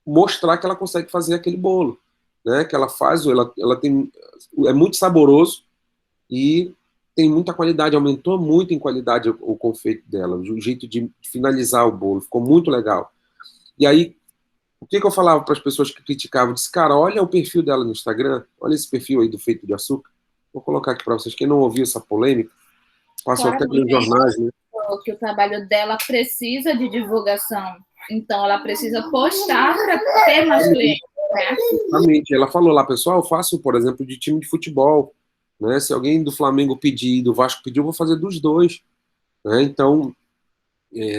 mostrar que ela consegue fazer aquele bolo, né? Que ela faz, ela tem, é muito saboroso e tem muita qualidade, aumentou muito em qualidade o confeito dela, o jeito de finalizar o bolo, ficou muito legal. E aí, o que eu falava para as pessoas que criticavam? Eu disse, cara, olha o perfil dela no Instagram, olha esse perfil aí do Feito de Açúcar. Vou colocar aqui para vocês, quem não ouviu essa polêmica, passou até nos jornais, né? Que o trabalho dela precisa de divulgação. Então, ela precisa postar para ter mais clientes, né? Exatamente. Ela falou lá, pessoal, eu faço, por exemplo, de time de futebol, né? Se alguém do Flamengo pedir, do Vasco pedir, eu vou fazer dos dois, né? Então,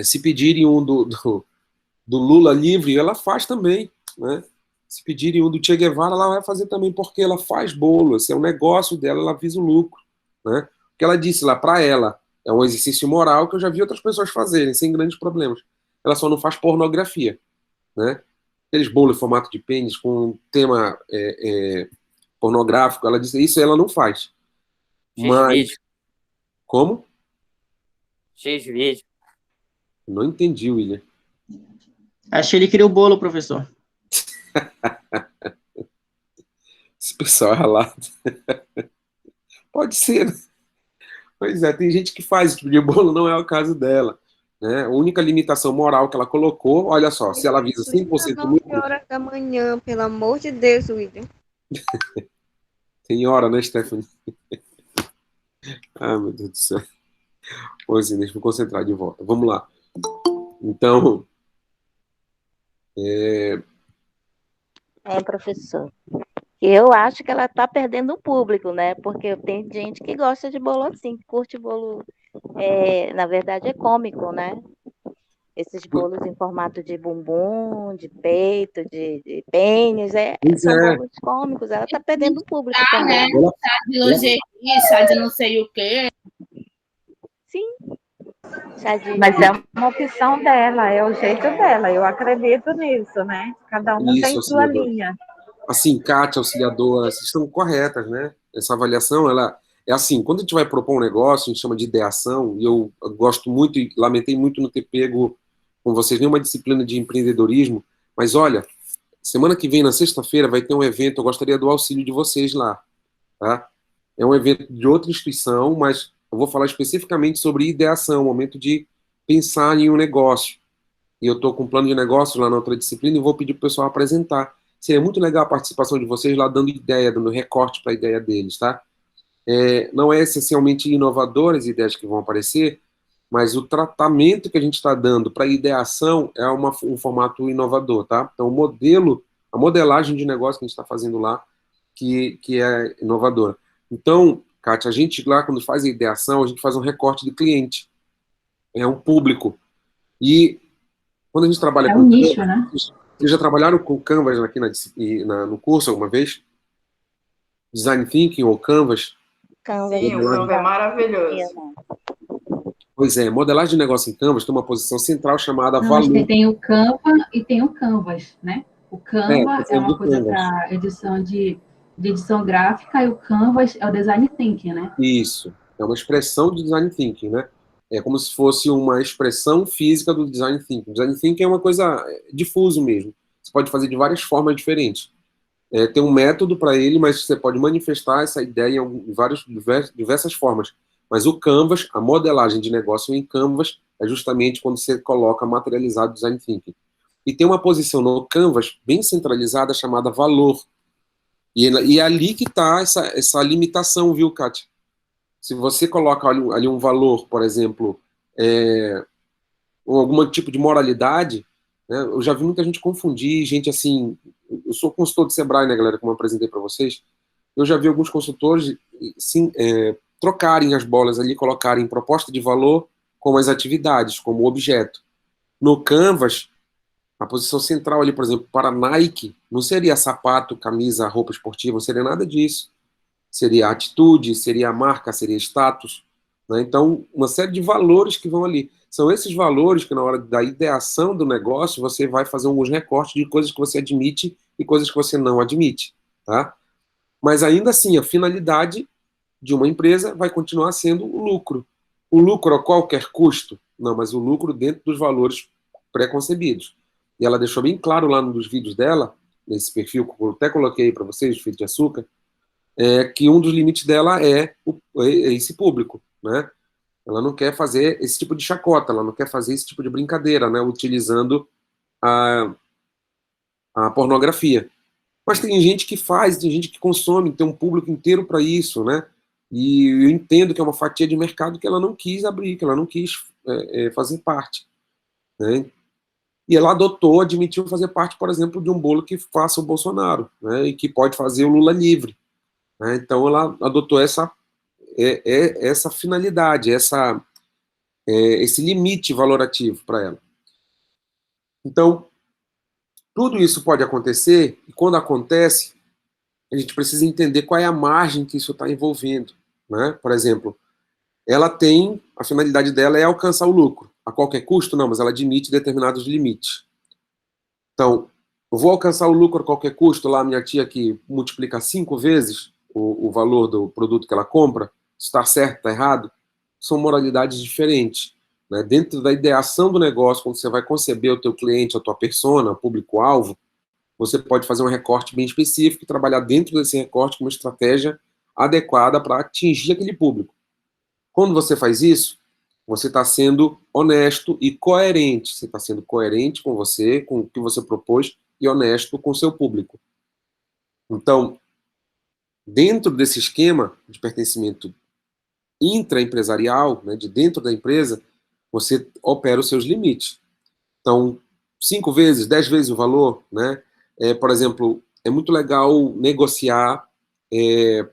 se pedirem um do Lula livre, ela faz também, né? Se pedirem um do Che Guevara, ela vai fazer também, porque ela faz bolo, esse é um negócio dela, ela visa o lucro, né? O que ela disse lá, para ela, é um exercício moral que eu já vi outras pessoas fazerem, sem grandes problemas. Ela só não faz pornografia, né? Aqueles bolos em formato de pênis com tema pornográfico, ela disse, isso ela não faz. Mas, X-Vídeo. como? X-Vídeo. Não entendi, William. Achei que ele queria o bolo, professor. Esse pessoal é ralado. Pode ser, né? Pois é, tem gente que faz esse tipo de bolo, não é o caso dela, né? A única limitação moral que ela colocou, olha só, se ela visa 100% Às 9 lucro, horas da manhã, pelo amor de Deus, William. tem hora, né, Stephanie? Ah, meu Deus do céu. Pois é, deixa eu me concentrar de volta. Vamos lá. Então, Professor. Eu acho que ela está perdendo o público, né? Porque tem gente que gosta de bolo assim, que curte bolo, na verdade é cômico, né? Esses bolos em formato de bumbum, de peito, de pênis, pois são é, bolos cômicos. Ela está perdendo o público Tá, né? também. ela, Chá de lingerie, chá de não sei o quê. Sim. Chá de... Mas é uma opção dela, é o jeito dela. Eu acredito nisso, né? Cada uma isso, tem sua auxiliador. linha. Assim, Kátia, auxiliadora, vocês estão corretas, né? Essa avaliação, ela é assim, quando a gente vai propor um negócio, a gente chama de ideação, e eu gosto muito e lamentei muito não ter pego com vocês nenhuma disciplina de empreendedorismo, mas olha, semana que vem, na sexta-feira, vai ter um evento, eu gostaria do auxílio de vocês lá, tá? É um evento de outra instituição, mas eu vou falar especificamente sobre ideação, o momento de pensar em um negócio. E eu estou com um plano de negócio lá na outra disciplina e vou pedir para o pessoal apresentar. Seria muito legal a participação de vocês lá dando ideia, dando recorte para a ideia deles, tá? Não é essencialmente inovadoras as ideias que vão aparecer, mas o tratamento que a gente está dando para a ideação é um formato inovador, tá? Então, a modelagem de negócio que a gente está fazendo lá, que é inovadora. Então, Kátia, a gente lá, quando faz a ideação, a gente faz um recorte de cliente, é um público. E quando a gente trabalha com nicho, né? vocês já trabalharam com Canvas aqui no curso alguma vez? Design Thinking ou Canvas? Sim, o Canva é maravilhoso. Pois é, modelagem de negócio em Canvas tem uma posição central chamada Não, acho que valor. tem o Canva e tem o Canvas, né? O Canva é uma coisa Canvas. para edição de edição gráfica e o Canvas é o design thinking, né? Isso, é uma expressão de Design Thinking, né? É como se fosse uma expressão física do Design Thinking. Design Thinking é uma coisa difuso mesmo. Você pode fazer de várias formas diferentes. tem um método para ele, mas você pode manifestar essa ideia em diversas formas. Mas o Canvas, a modelagem de negócio em Canvas, é justamente quando você coloca materializado Design Thinking. E tem uma posição no Canvas bem centralizada chamada valor. E é ali que está essa limitação, viu, Kátia? Se você coloca ali um valor, por exemplo, ou algum tipo de moralidade, né, eu já vi muita gente confundir, gente assim... Eu sou consultor de Sebrae, né, galera, como eu apresentei para vocês. Eu já vi alguns consultores sim, trocarem as bolas ali, colocarem proposta de valor como as atividades, como objeto. No Canvas, a posição central ali, por exemplo, para Nike, não seria sapato, camisa, roupa esportiva, não seria nada disso. Seria atitude, seria marca, seria status. Né? Então, uma série de valores que vão ali. São esses valores que, na hora da ideação do negócio, você vai fazer alguns recortes de coisas que você admite e coisas que você não admite. Tá? Mas, ainda assim, a finalidade de uma empresa vai continuar sendo o lucro. O lucro a qualquer custo? Não, mas o lucro dentro dos valores pré-concebidos. E ela deixou bem claro lá nos vídeos dela, nesse perfil que eu até coloquei para vocês, Feito de Açúcar, que um dos limites dela é esse público, né? Ela não quer fazer esse tipo de chacota, ela não quer fazer esse tipo de brincadeira, né? Utilizando a pornografia. Mas tem gente que faz, tem gente que consome, tem um público inteiro para isso, né? E eu entendo que é uma fatia de mercado que ela não quis abrir, que ela não quis fazer parte, né? E ela admitiu fazer parte, por exemplo, de um bolo que faça o Bolsonaro, né? E que pode fazer o Lula livre. Né? Então ela adotou essa finalidade, esse limite valorativo para ela. Então, tudo isso pode acontecer, e quando acontece, a gente precisa entender qual é a margem que isso está envolvendo. Né? Por exemplo, a finalidade dela é alcançar o lucro. A qualquer custo? Não, mas ela admite determinados limites. Então, eu vou alcançar o lucro a qualquer custo, lá minha tia que multiplica 5 vezes o valor do produto que ela compra, está certo, está errado, são moralidades diferentes. Né? Dentro da ideação do negócio, quando você vai conceber o teu cliente, a tua persona, o público-alvo, você pode fazer um recorte bem específico e trabalhar dentro desse recorte com uma estratégia adequada para atingir aquele público. Quando você faz isso, você está sendo honesto e coerente. Você está sendo coerente com você, com o que você propôs, e honesto com o seu público. Então, dentro desse esquema de pertencimento intraempresarial, né, de dentro da empresa, você opera os seus limites. Então, 5 vezes, 10 vezes o valor, né? Por exemplo, é muito legal negociar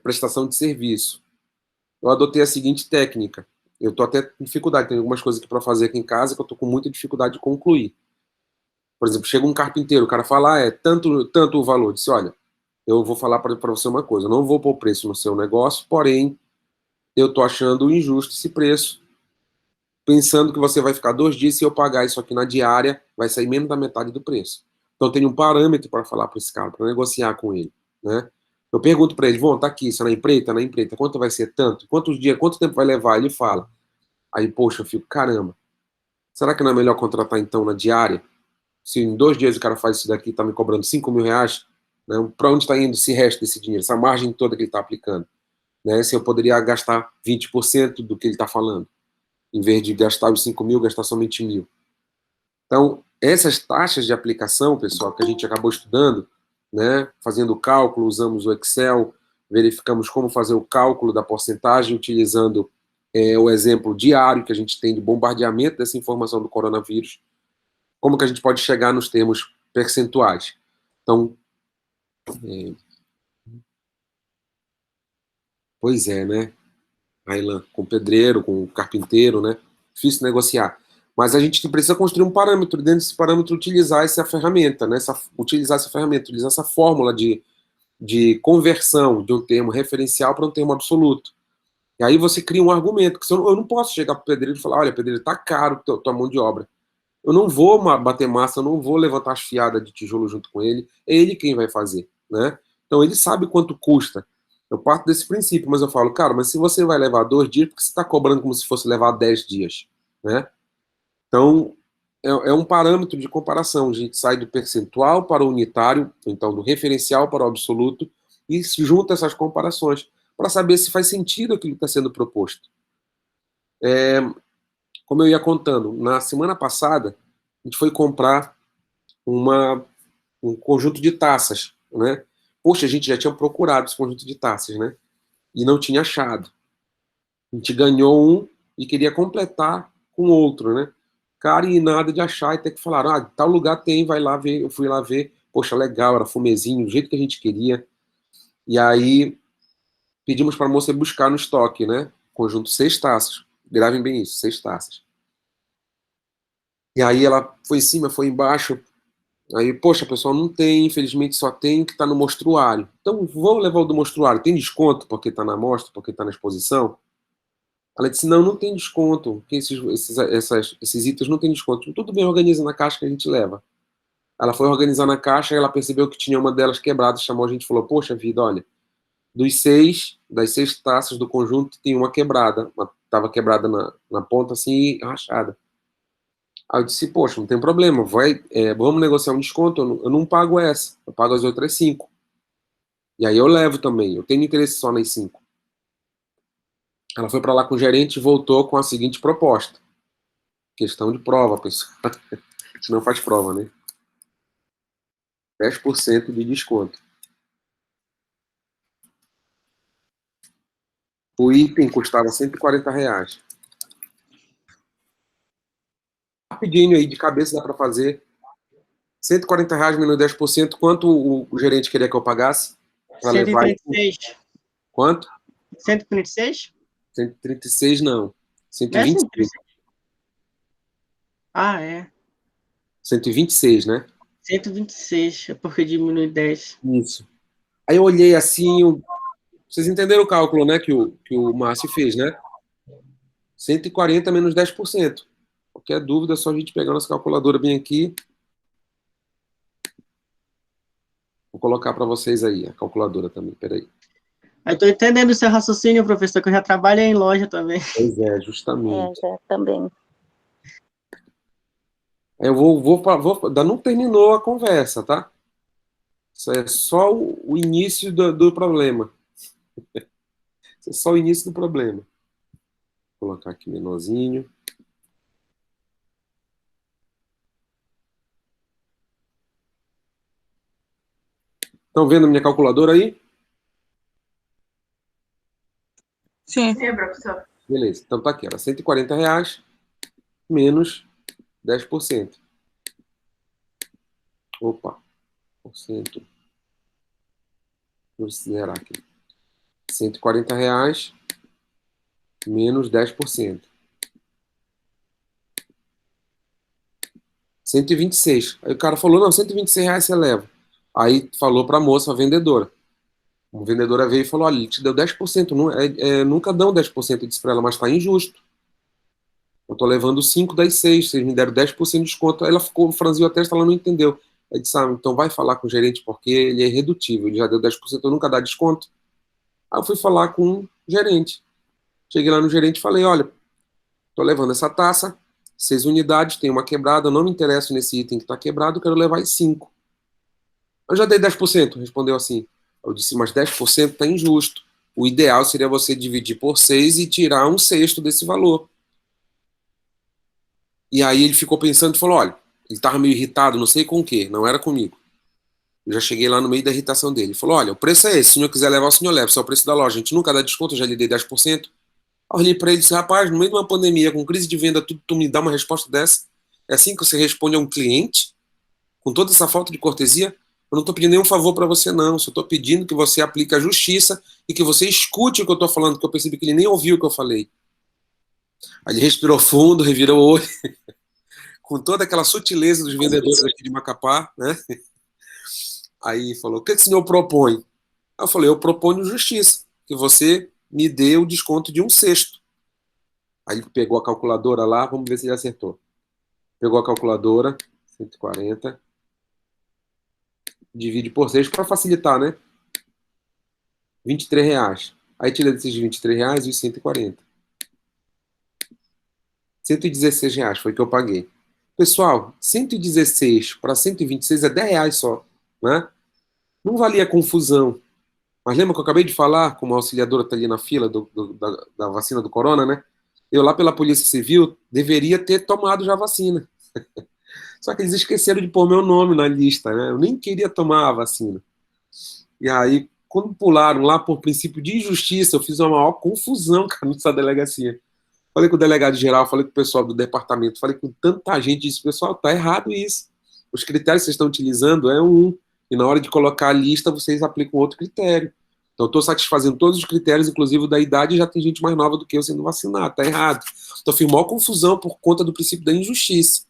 prestação de serviço. Eu adotei a seguinte técnica. Eu estou até com dificuldade, tem algumas coisas para fazer aqui em casa que eu estou com muita dificuldade de concluir. Por exemplo, chega um carpinteiro, o cara fala, tanto o valor. Disse, olha, eu vou falar para você uma coisa, eu não vou pôr preço no seu negócio, porém, eu estou achando injusto esse preço, pensando que você vai ficar 2 dias, se eu pagar isso aqui na diária, vai sair menos da metade do preço. Então, eu tenho um parâmetro para falar para esse cara, para negociar com ele, né? Eu pergunto para ele, tá aqui, isso é na empreita? Na empreita, quanto vai ser tanto? Quanto tempo vai levar? Ele fala. Aí, poxa, eu fico, caramba, será que não é melhor contratar então na diária? Se em 2 dias o cara faz isso daqui e está me cobrando 5 mil reais, né, para onde está indo esse resto desse dinheiro, essa margem toda que ele está aplicando? Né, se eu poderia gastar 20% do que ele está falando, em vez de gastar os 5 mil, gastar somente 1.000. Então, essas taxas de aplicação, pessoal, que a gente acabou estudando, né, fazendo o cálculo, usamos o Excel, verificamos como fazer o cálculo da porcentagem, utilizando o exemplo diário que a gente tem de bombardeamento dessa informação do coronavírus, como que a gente pode chegar nos termos percentuais. Então, pois é, né, Aylan, com o pedreiro, com o carpinteiro, né, difícil negociar. Mas a gente precisa construir um parâmetro, dentro desse parâmetro utilizar essa ferramenta, né, utilizar essa fórmula de conversão de um termo referencial para um termo absoluto. E aí você cria um argumento, que eu não posso chegar para o pedreiro e falar, olha, pedreiro, está caro tua mão de obra. Eu não vou bater massa, eu não vou levantar as fiadas de tijolo junto com ele, é ele quem vai fazer, né? Então ele sabe quanto custa. Eu parto desse princípio, mas eu falo, cara, mas se você vai levar 2 dias, por que você está cobrando como se fosse levar 10 dias, né? Então, é um parâmetro de comparação. A gente sai do percentual para o unitário, então do referencial para o absoluto, e se junta essas comparações para saber se faz sentido aquilo que está sendo proposto. Como eu ia contando, na semana passada, a gente foi comprar um conjunto de taças, né? Poxa, a gente já tinha procurado esse conjunto de taças, né? E não tinha achado. A gente ganhou um e queria completar com outro, né? Cara, e nada de achar, e ter que falar, tal lugar tem, vai lá ver. Eu fui lá ver, poxa, legal, era fumezinho, do jeito que a gente queria. E aí pedimos para a moça buscar no estoque, né? Conjunto 6 taças. Gravem bem isso, 6 taças. E aí ela foi em cima, foi embaixo. Aí, poxa, pessoal, não tem, infelizmente só tem o que está no mostruário. Então, vou levar o do mostruário. Tem desconto porque está na mostra, porque está na exposição? Ela disse, não tem desconto, porque esses itens não tem desconto. Tudo bem, organiza na caixa que a gente leva. Ela foi organizar na caixa e ela percebeu que tinha uma delas quebrada, chamou a gente e falou, poxa vida, olha, das 6 taças do conjunto, tem uma quebrada. Estava quebrada na ponta, assim, rachada. Aí eu disse, poxa, não tem problema, vamos negociar um desconto, eu não pago essa, eu pago as outras 5. E aí eu levo também, eu tenho interesse só nas 5. Ela foi para lá com o gerente e voltou com a seguinte proposta. Questão de prova, pessoal. A gente não faz prova, né? 10% de desconto. O item custava R$140. Rapidinho aí, de cabeça dá para fazer. R$140 menos 10%, quanto o gerente queria que eu pagasse? 136. Quanto? 136? 136 não. Não é 126. 136? Ah, é. 126, né? 126, é porque diminui 10. Isso. Aí eu olhei assim, vocês entenderam o cálculo, né, que o Márcio fez, né? 140 menos 10%. Qualquer dúvida é só a gente pegar nossa calculadora bem aqui. Vou colocar para vocês aí, a calculadora também, peraí. Eu tô entendendo o seu raciocínio, professor, que eu já trabalho em loja também. Pois é, justamente. já também. Eu ainda não terminou a conversa, tá? Isso é só o início do problema. Isso é só o início do problema. Vou colocar aqui menorzinho. Estão vendo a minha calculadora aí? Sim, professor. Beleza, então tá aqui, ó, R$140 menos 10%. Opa, porcento. Vou zerar aqui. R$140 menos 10%. 126. Aí o cara falou, não, R$126 você leva. Aí falou para a moça, a vendedora. A vendedora veio e falou, olha, ele te deu 10%. Nunca dão 10%. Eu disse para ela, mas está injusto. Eu estou levando 5 das 6. Vocês me deram 10% de desconto. Aí ela franziu a testa, ela não entendeu. Aí disse, então vai falar com o gerente, porque ele é irredutível. Ele já deu 10%, eu nunca dá desconto. Aí eu fui falar com o gerente. Cheguei lá no gerente e falei, olha, estou levando essa taça, 6 unidades, tem uma quebrada, eu não me interesso nesse item que está quebrado, eu quero levar as 5. Eu já dei 10%, respondeu assim. Eu disse, mas 10% está injusto. O ideal seria você dividir por 6 e tirar 1/6 desse valor. E aí ele ficou pensando e falou, olha, ele estava meio irritado, não sei com o quê, não era comigo. Eu já cheguei lá no meio da irritação dele. Ele falou, olha, o preço é esse, se o senhor quiser levar, o senhor leva, esse é o preço da loja, a gente nunca dá desconto, eu já lhe dei 10%. Eu olhei para ele e disse, rapaz, no meio de uma pandemia, com crise de venda, tu me dá uma resposta dessa? É assim que você responde a um cliente? Com toda essa falta de cortesia? Eu não estou pedindo nenhum favor para você, não. Só estou pedindo que você aplique a justiça e que você escute o que eu estou falando, que eu percebi que ele nem ouviu o que eu falei. Aí ele respirou fundo, revirou o olho, com toda aquela sutileza dos vendedores aqui de Macapá, né? Aí falou, o que o senhor propõe? Aí eu falei, eu proponho justiça, que você me dê o desconto de 1/6. Aí ele pegou a calculadora lá, vamos ver se ele acertou. Pegou a calculadora, 140, divide por 6 para facilitar, né? R$23. Aí tira desses R$23 e os 140. R$116 foi o que eu paguei. Pessoal, 116 para 126 é R$10 só, né? Não valia confusão. Mas lembra que eu acabei de falar, como a auxiliadora está ali na fila da vacina do corona, né? Eu lá pela Polícia Civil deveria ter tomado já a vacina. Só que eles esqueceram de pôr meu nome na lista, né? Eu nem queria tomar a vacina. E aí, quando pularam lá por princípio de injustiça, eu fiz uma maior confusão, cara, nessa delegacia. Falei com o delegado geral, falei com o pessoal do departamento, falei com tanta gente, disse, pessoal, tá errado isso. Os critérios que vocês estão utilizando é um, e na hora de colocar a lista, vocês aplicam outro critério. Então, estou satisfazendo todos os critérios, inclusive o da idade, e já tem gente mais nova do que eu sendo vacinado, tá errado. Então, fiz maior confusão por conta do princípio da injustiça.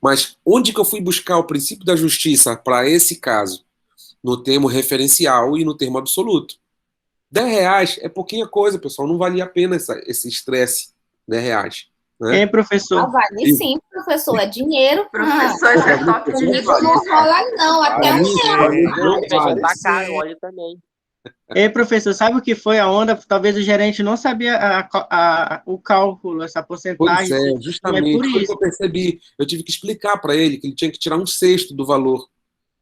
Mas onde que eu fui buscar o princípio da justiça para esse caso? No termo referencial e no termo absoluto. R$10 é pouquinha coisa, pessoal, não valia a pena esse estresse, R$10. Né? É, professor. Vale sim, professor, é dinheiro. Professor, você toca Isso não rola, não, até Não Tá caro, óleo também. É, professor, sabe o que foi a onda? Talvez o gerente não sabia o cálculo, essa Pois porcentagem. é, justamente, por foi o que isso. eu percebi. Eu tive que explicar para ele que ele tinha que tirar 1/6 do valor.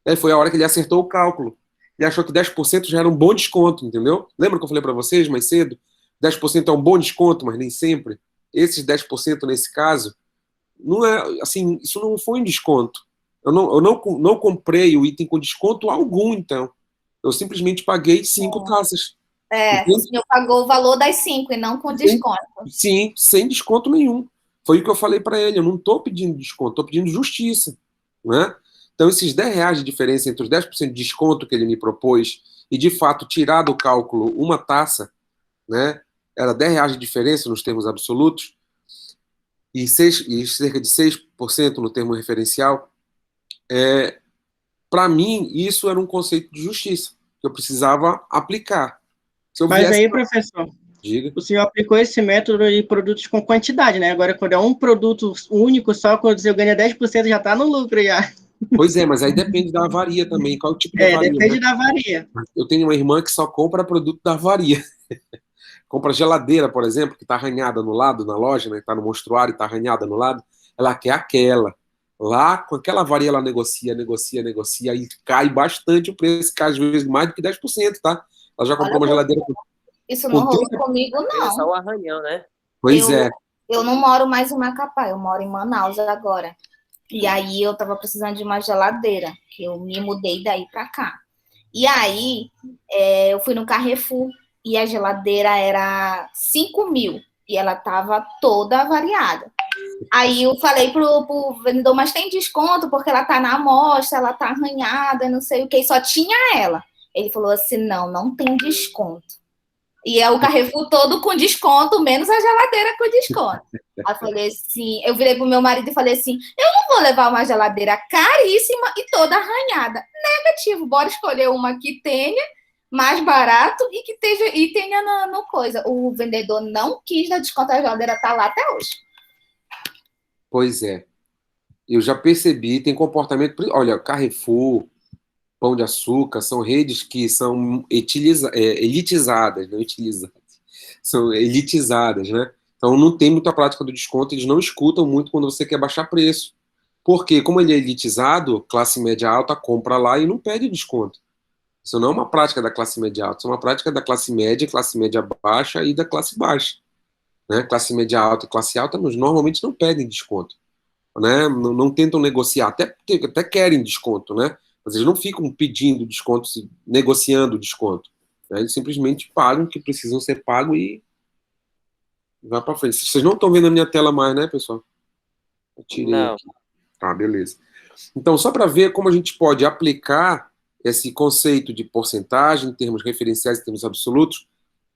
Aí foi a hora que ele acertou o cálculo. Ele achou que 10% já era um bom desconto, entendeu? Lembra que eu falei para vocês mais cedo? 10% é um bom desconto, mas nem sempre. Esses 10% nesse caso, não é assim, isso não foi um desconto. Eu não comprei o item com desconto algum, então. Eu simplesmente paguei 5 taças. o senhor pagou o valor das 5 e não com desconto. Sim, sem desconto nenhum. Foi o que eu falei para ele. Eu não estou pedindo desconto, estou pedindo justiça. Né? Então, esses R$10 de diferença entre os 10% de desconto que ele me propôs e, de fato, tirar do cálculo uma taça, né? Era R$10 de diferença nos termos absolutos e cerca de 6% no termo referencial. Para mim, isso era um conceito de justiça que eu precisava aplicar. Se eu Mas viesse... aí, professor, Diga. o senhor aplicou esse método de produtos com quantidade, né? Agora, quando é um produto único só, quando você ganha 10%, já está no lucro já. Pois é, mas aí depende da avaria também. Qual é o tipo de avaria? Depende né? da avaria. Eu tenho uma irmã que só compra produto da avaria. Compra geladeira, por exemplo, que está arranhada no lado, na loja, né? Está no monstruário e está arranhada no lado. Ela quer aquela. Lá, com aquela avaria, ela negocia, e cai bastante o preço, cai às vezes mais do que 10%, tá? Ela já comprou uma geladeira com... Isso não rolou 30... comigo, É só não. o arranhão, né? Pois é. Eu não moro mais em Macapá, eu moro em Manaus agora. E aí eu tava precisando de uma geladeira, que eu me mudei daí pra cá. E aí eu fui no Carrefour e a geladeira era 5 mil e ela tava toda avariada. Aí eu falei pro vendedor, mas tem desconto porque ela tá na amostra, ela tá arranhada, não sei o que, e só tinha ela. Ele falou assim, não tem desconto. E é o Carrefour todo com desconto, menos a geladeira com desconto. Aí eu falei assim, eu virei pro meu marido e falei assim, eu não vou levar uma geladeira caríssima e toda arranhada. Negativo, bora escolher uma que tenha mais barato e que tenha no coisa. O vendedor não quis dar desconto, a geladeira tá lá até hoje. Pois é. Eu já percebi, tem comportamento... Olha, Carrefour, Pão de Açúcar, são redes que são elitizadas, não utilizadas. São elitizadas, né? Então não tem muita prática do desconto, eles não escutam muito quando você quer baixar preço. Porque, como ele é elitizado, classe média alta compra lá e não pede desconto. Isso não é uma prática da classe média alta, isso é uma prática da classe média baixa e da classe baixa. Né? Classe média alta e classe alta normalmente não pedem desconto. Né? Não tentam negociar, até querem desconto, né? Mas eles não ficam pedindo desconto, negociando desconto. Né? Eles simplesmente pagam o que precisam ser pago e vai para frente. Vocês não estão vendo a minha tela mais, né, pessoal? Eu tirei aqui. Tá, beleza. Então, só para ver como a gente pode aplicar esse conceito de porcentagem, em termos referenciais, em termos absolutos,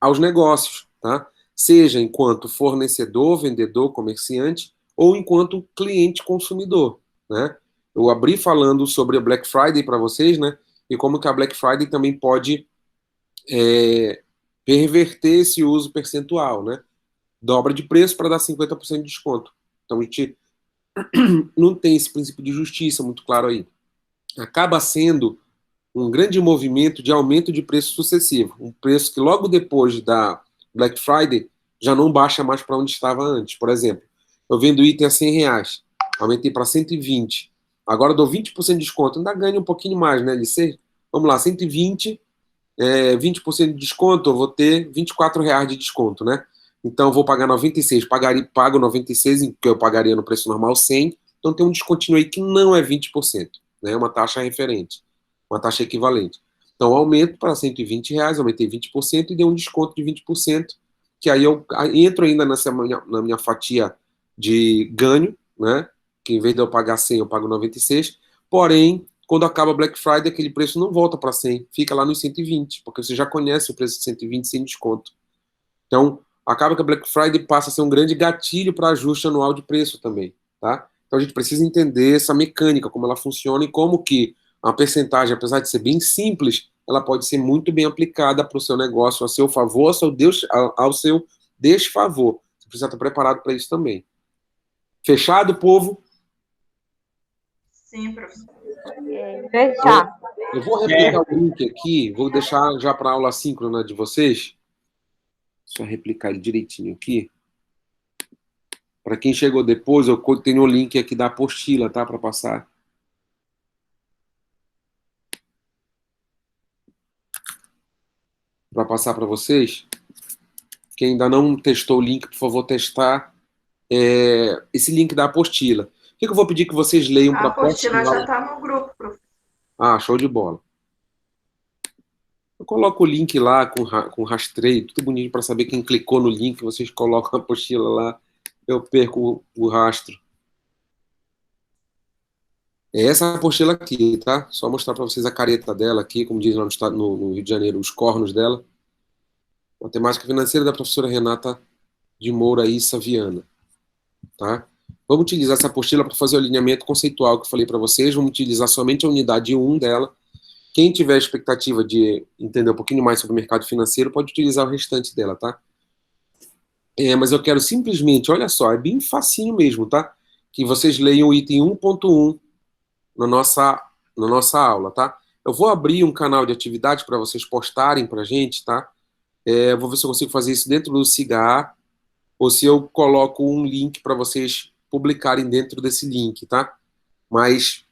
aos negócios, tá? Seja enquanto fornecedor, vendedor, comerciante, ou enquanto cliente consumidor, né? Eu abri falando sobre a Black Friday para vocês, né? E como que a Black Friday também pode perverter esse uso percentual, né? Dobra de preço para dar 50% de desconto. Então a gente não tem esse princípio de justiça muito claro aí. Acaba sendo um grande movimento de aumento de preço sucessivo. Um preço que logo depois da Black Friday já não baixa mais para onde estava antes. Por exemplo, eu vendo item a R$100. aumentei para 120. Agora eu dou 20% de desconto. Ainda ganho um pouquinho mais, né, LC? Vamos lá, 120, 20% de desconto, eu vou ter R$ 24 de desconto, né? Então eu vou pagar 96, pago 96, que eu pagaria no preço normal 100, então tem um descontinho aí que não é 20%, né? É uma taxa referente, uma taxa equivalente. Então eu aumento para R$ 120, aumentei 20% e dei um desconto de 20%, que aí eu entro ainda na minha fatia de ganho, né? Que em vez de eu pagar 100, eu pago 96. Porém, quando acaba Black Friday, aquele preço não volta para 100, fica lá nos 120, porque você já conhece o preço de 120 sem desconto. Então, acaba que a Black Friday passa a ser um grande gatilho para ajuste anual de preço também, tá? Então a gente precisa entender essa mecânica, como ela funciona e como que a percentagem, apesar de ser bem simples, ela pode ser muito bem aplicada para o seu negócio, a seu favor, ao seu desfavor. Você precisa estar preparado para isso também. Fechado, povo? Sim, professor. Fechar. Eu vou replicar o link aqui, vou deixar já para a aula síncrona de vocês. Só replicar ele direitinho aqui. Para quem chegou depois, eu tenho o link aqui da apostila, tá? Para passar. Para passar para vocês. Quem ainda não testou o link, por favor, testar esse link da apostila. O que eu vou pedir que vocês leiam para A a próxima apostila já aula? está no grupo, professor. Ah, show de bola. Eu coloco o link lá com rastreio, tudo bonito para saber quem clicou no link, vocês colocam a apostila lá, eu perco o rastro. É essa apostila aqui, tá? Só mostrar para vocês a careta dela aqui, como diz lá no, estado, no Rio de Janeiro, os cornos dela. Matemática financeira da professora Renata de Moura Issa Viana. Tá? Vamos utilizar essa apostila para fazer o alinhamento conceitual que eu falei para vocês. Vamos utilizar somente a unidade 1 dela. Quem tiver expectativa de entender um pouquinho mais sobre o mercado financeiro, pode utilizar o restante dela, tá? Mas eu quero simplesmente, olha só, é bem facinho mesmo, tá? Que vocês leiam o item 1.1 na nossa aula, tá? Eu vou abrir um canal de atividade para vocês postarem para a gente, tá? Vou ver se eu consigo fazer isso dentro do SIGA ou se eu coloco um link para vocês publicarem dentro desse link, tá? Mas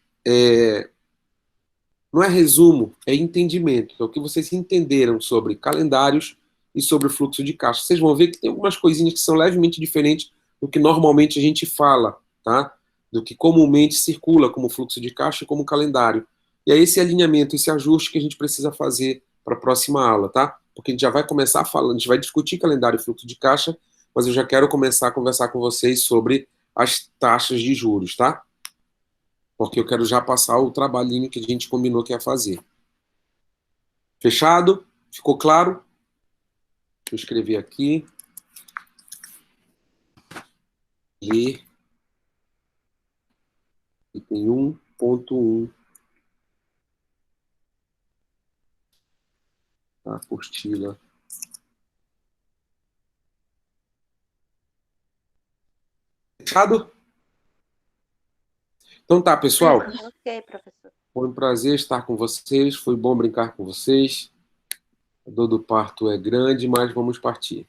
não é resumo, é entendimento. Então, o que vocês entenderam sobre calendários e sobre o fluxo de caixa. Vocês vão ver que tem algumas coisinhas que são levemente diferentes do que normalmente a gente fala, tá? Do que comumente circula como fluxo de caixa e como calendário. E é esse alinhamento, esse ajuste que a gente precisa fazer para a próxima aula, tá? Porque a gente já vai começar falando, a gente vai discutir calendário e fluxo de caixa, mas eu já quero começar a conversar com vocês sobre as taxas de juros, tá? Porque eu quero já passar o trabalhinho que a gente combinou que ia fazer. Fechado? Ficou claro? Deixa eu escrever aqui. Ler. Item 1.1. A apostila. Fechado? Então tá, pessoal. Ok, professor. Foi um prazer estar com vocês. Foi bom brincar com vocês. A dor do parto é grande, mas vamos partir.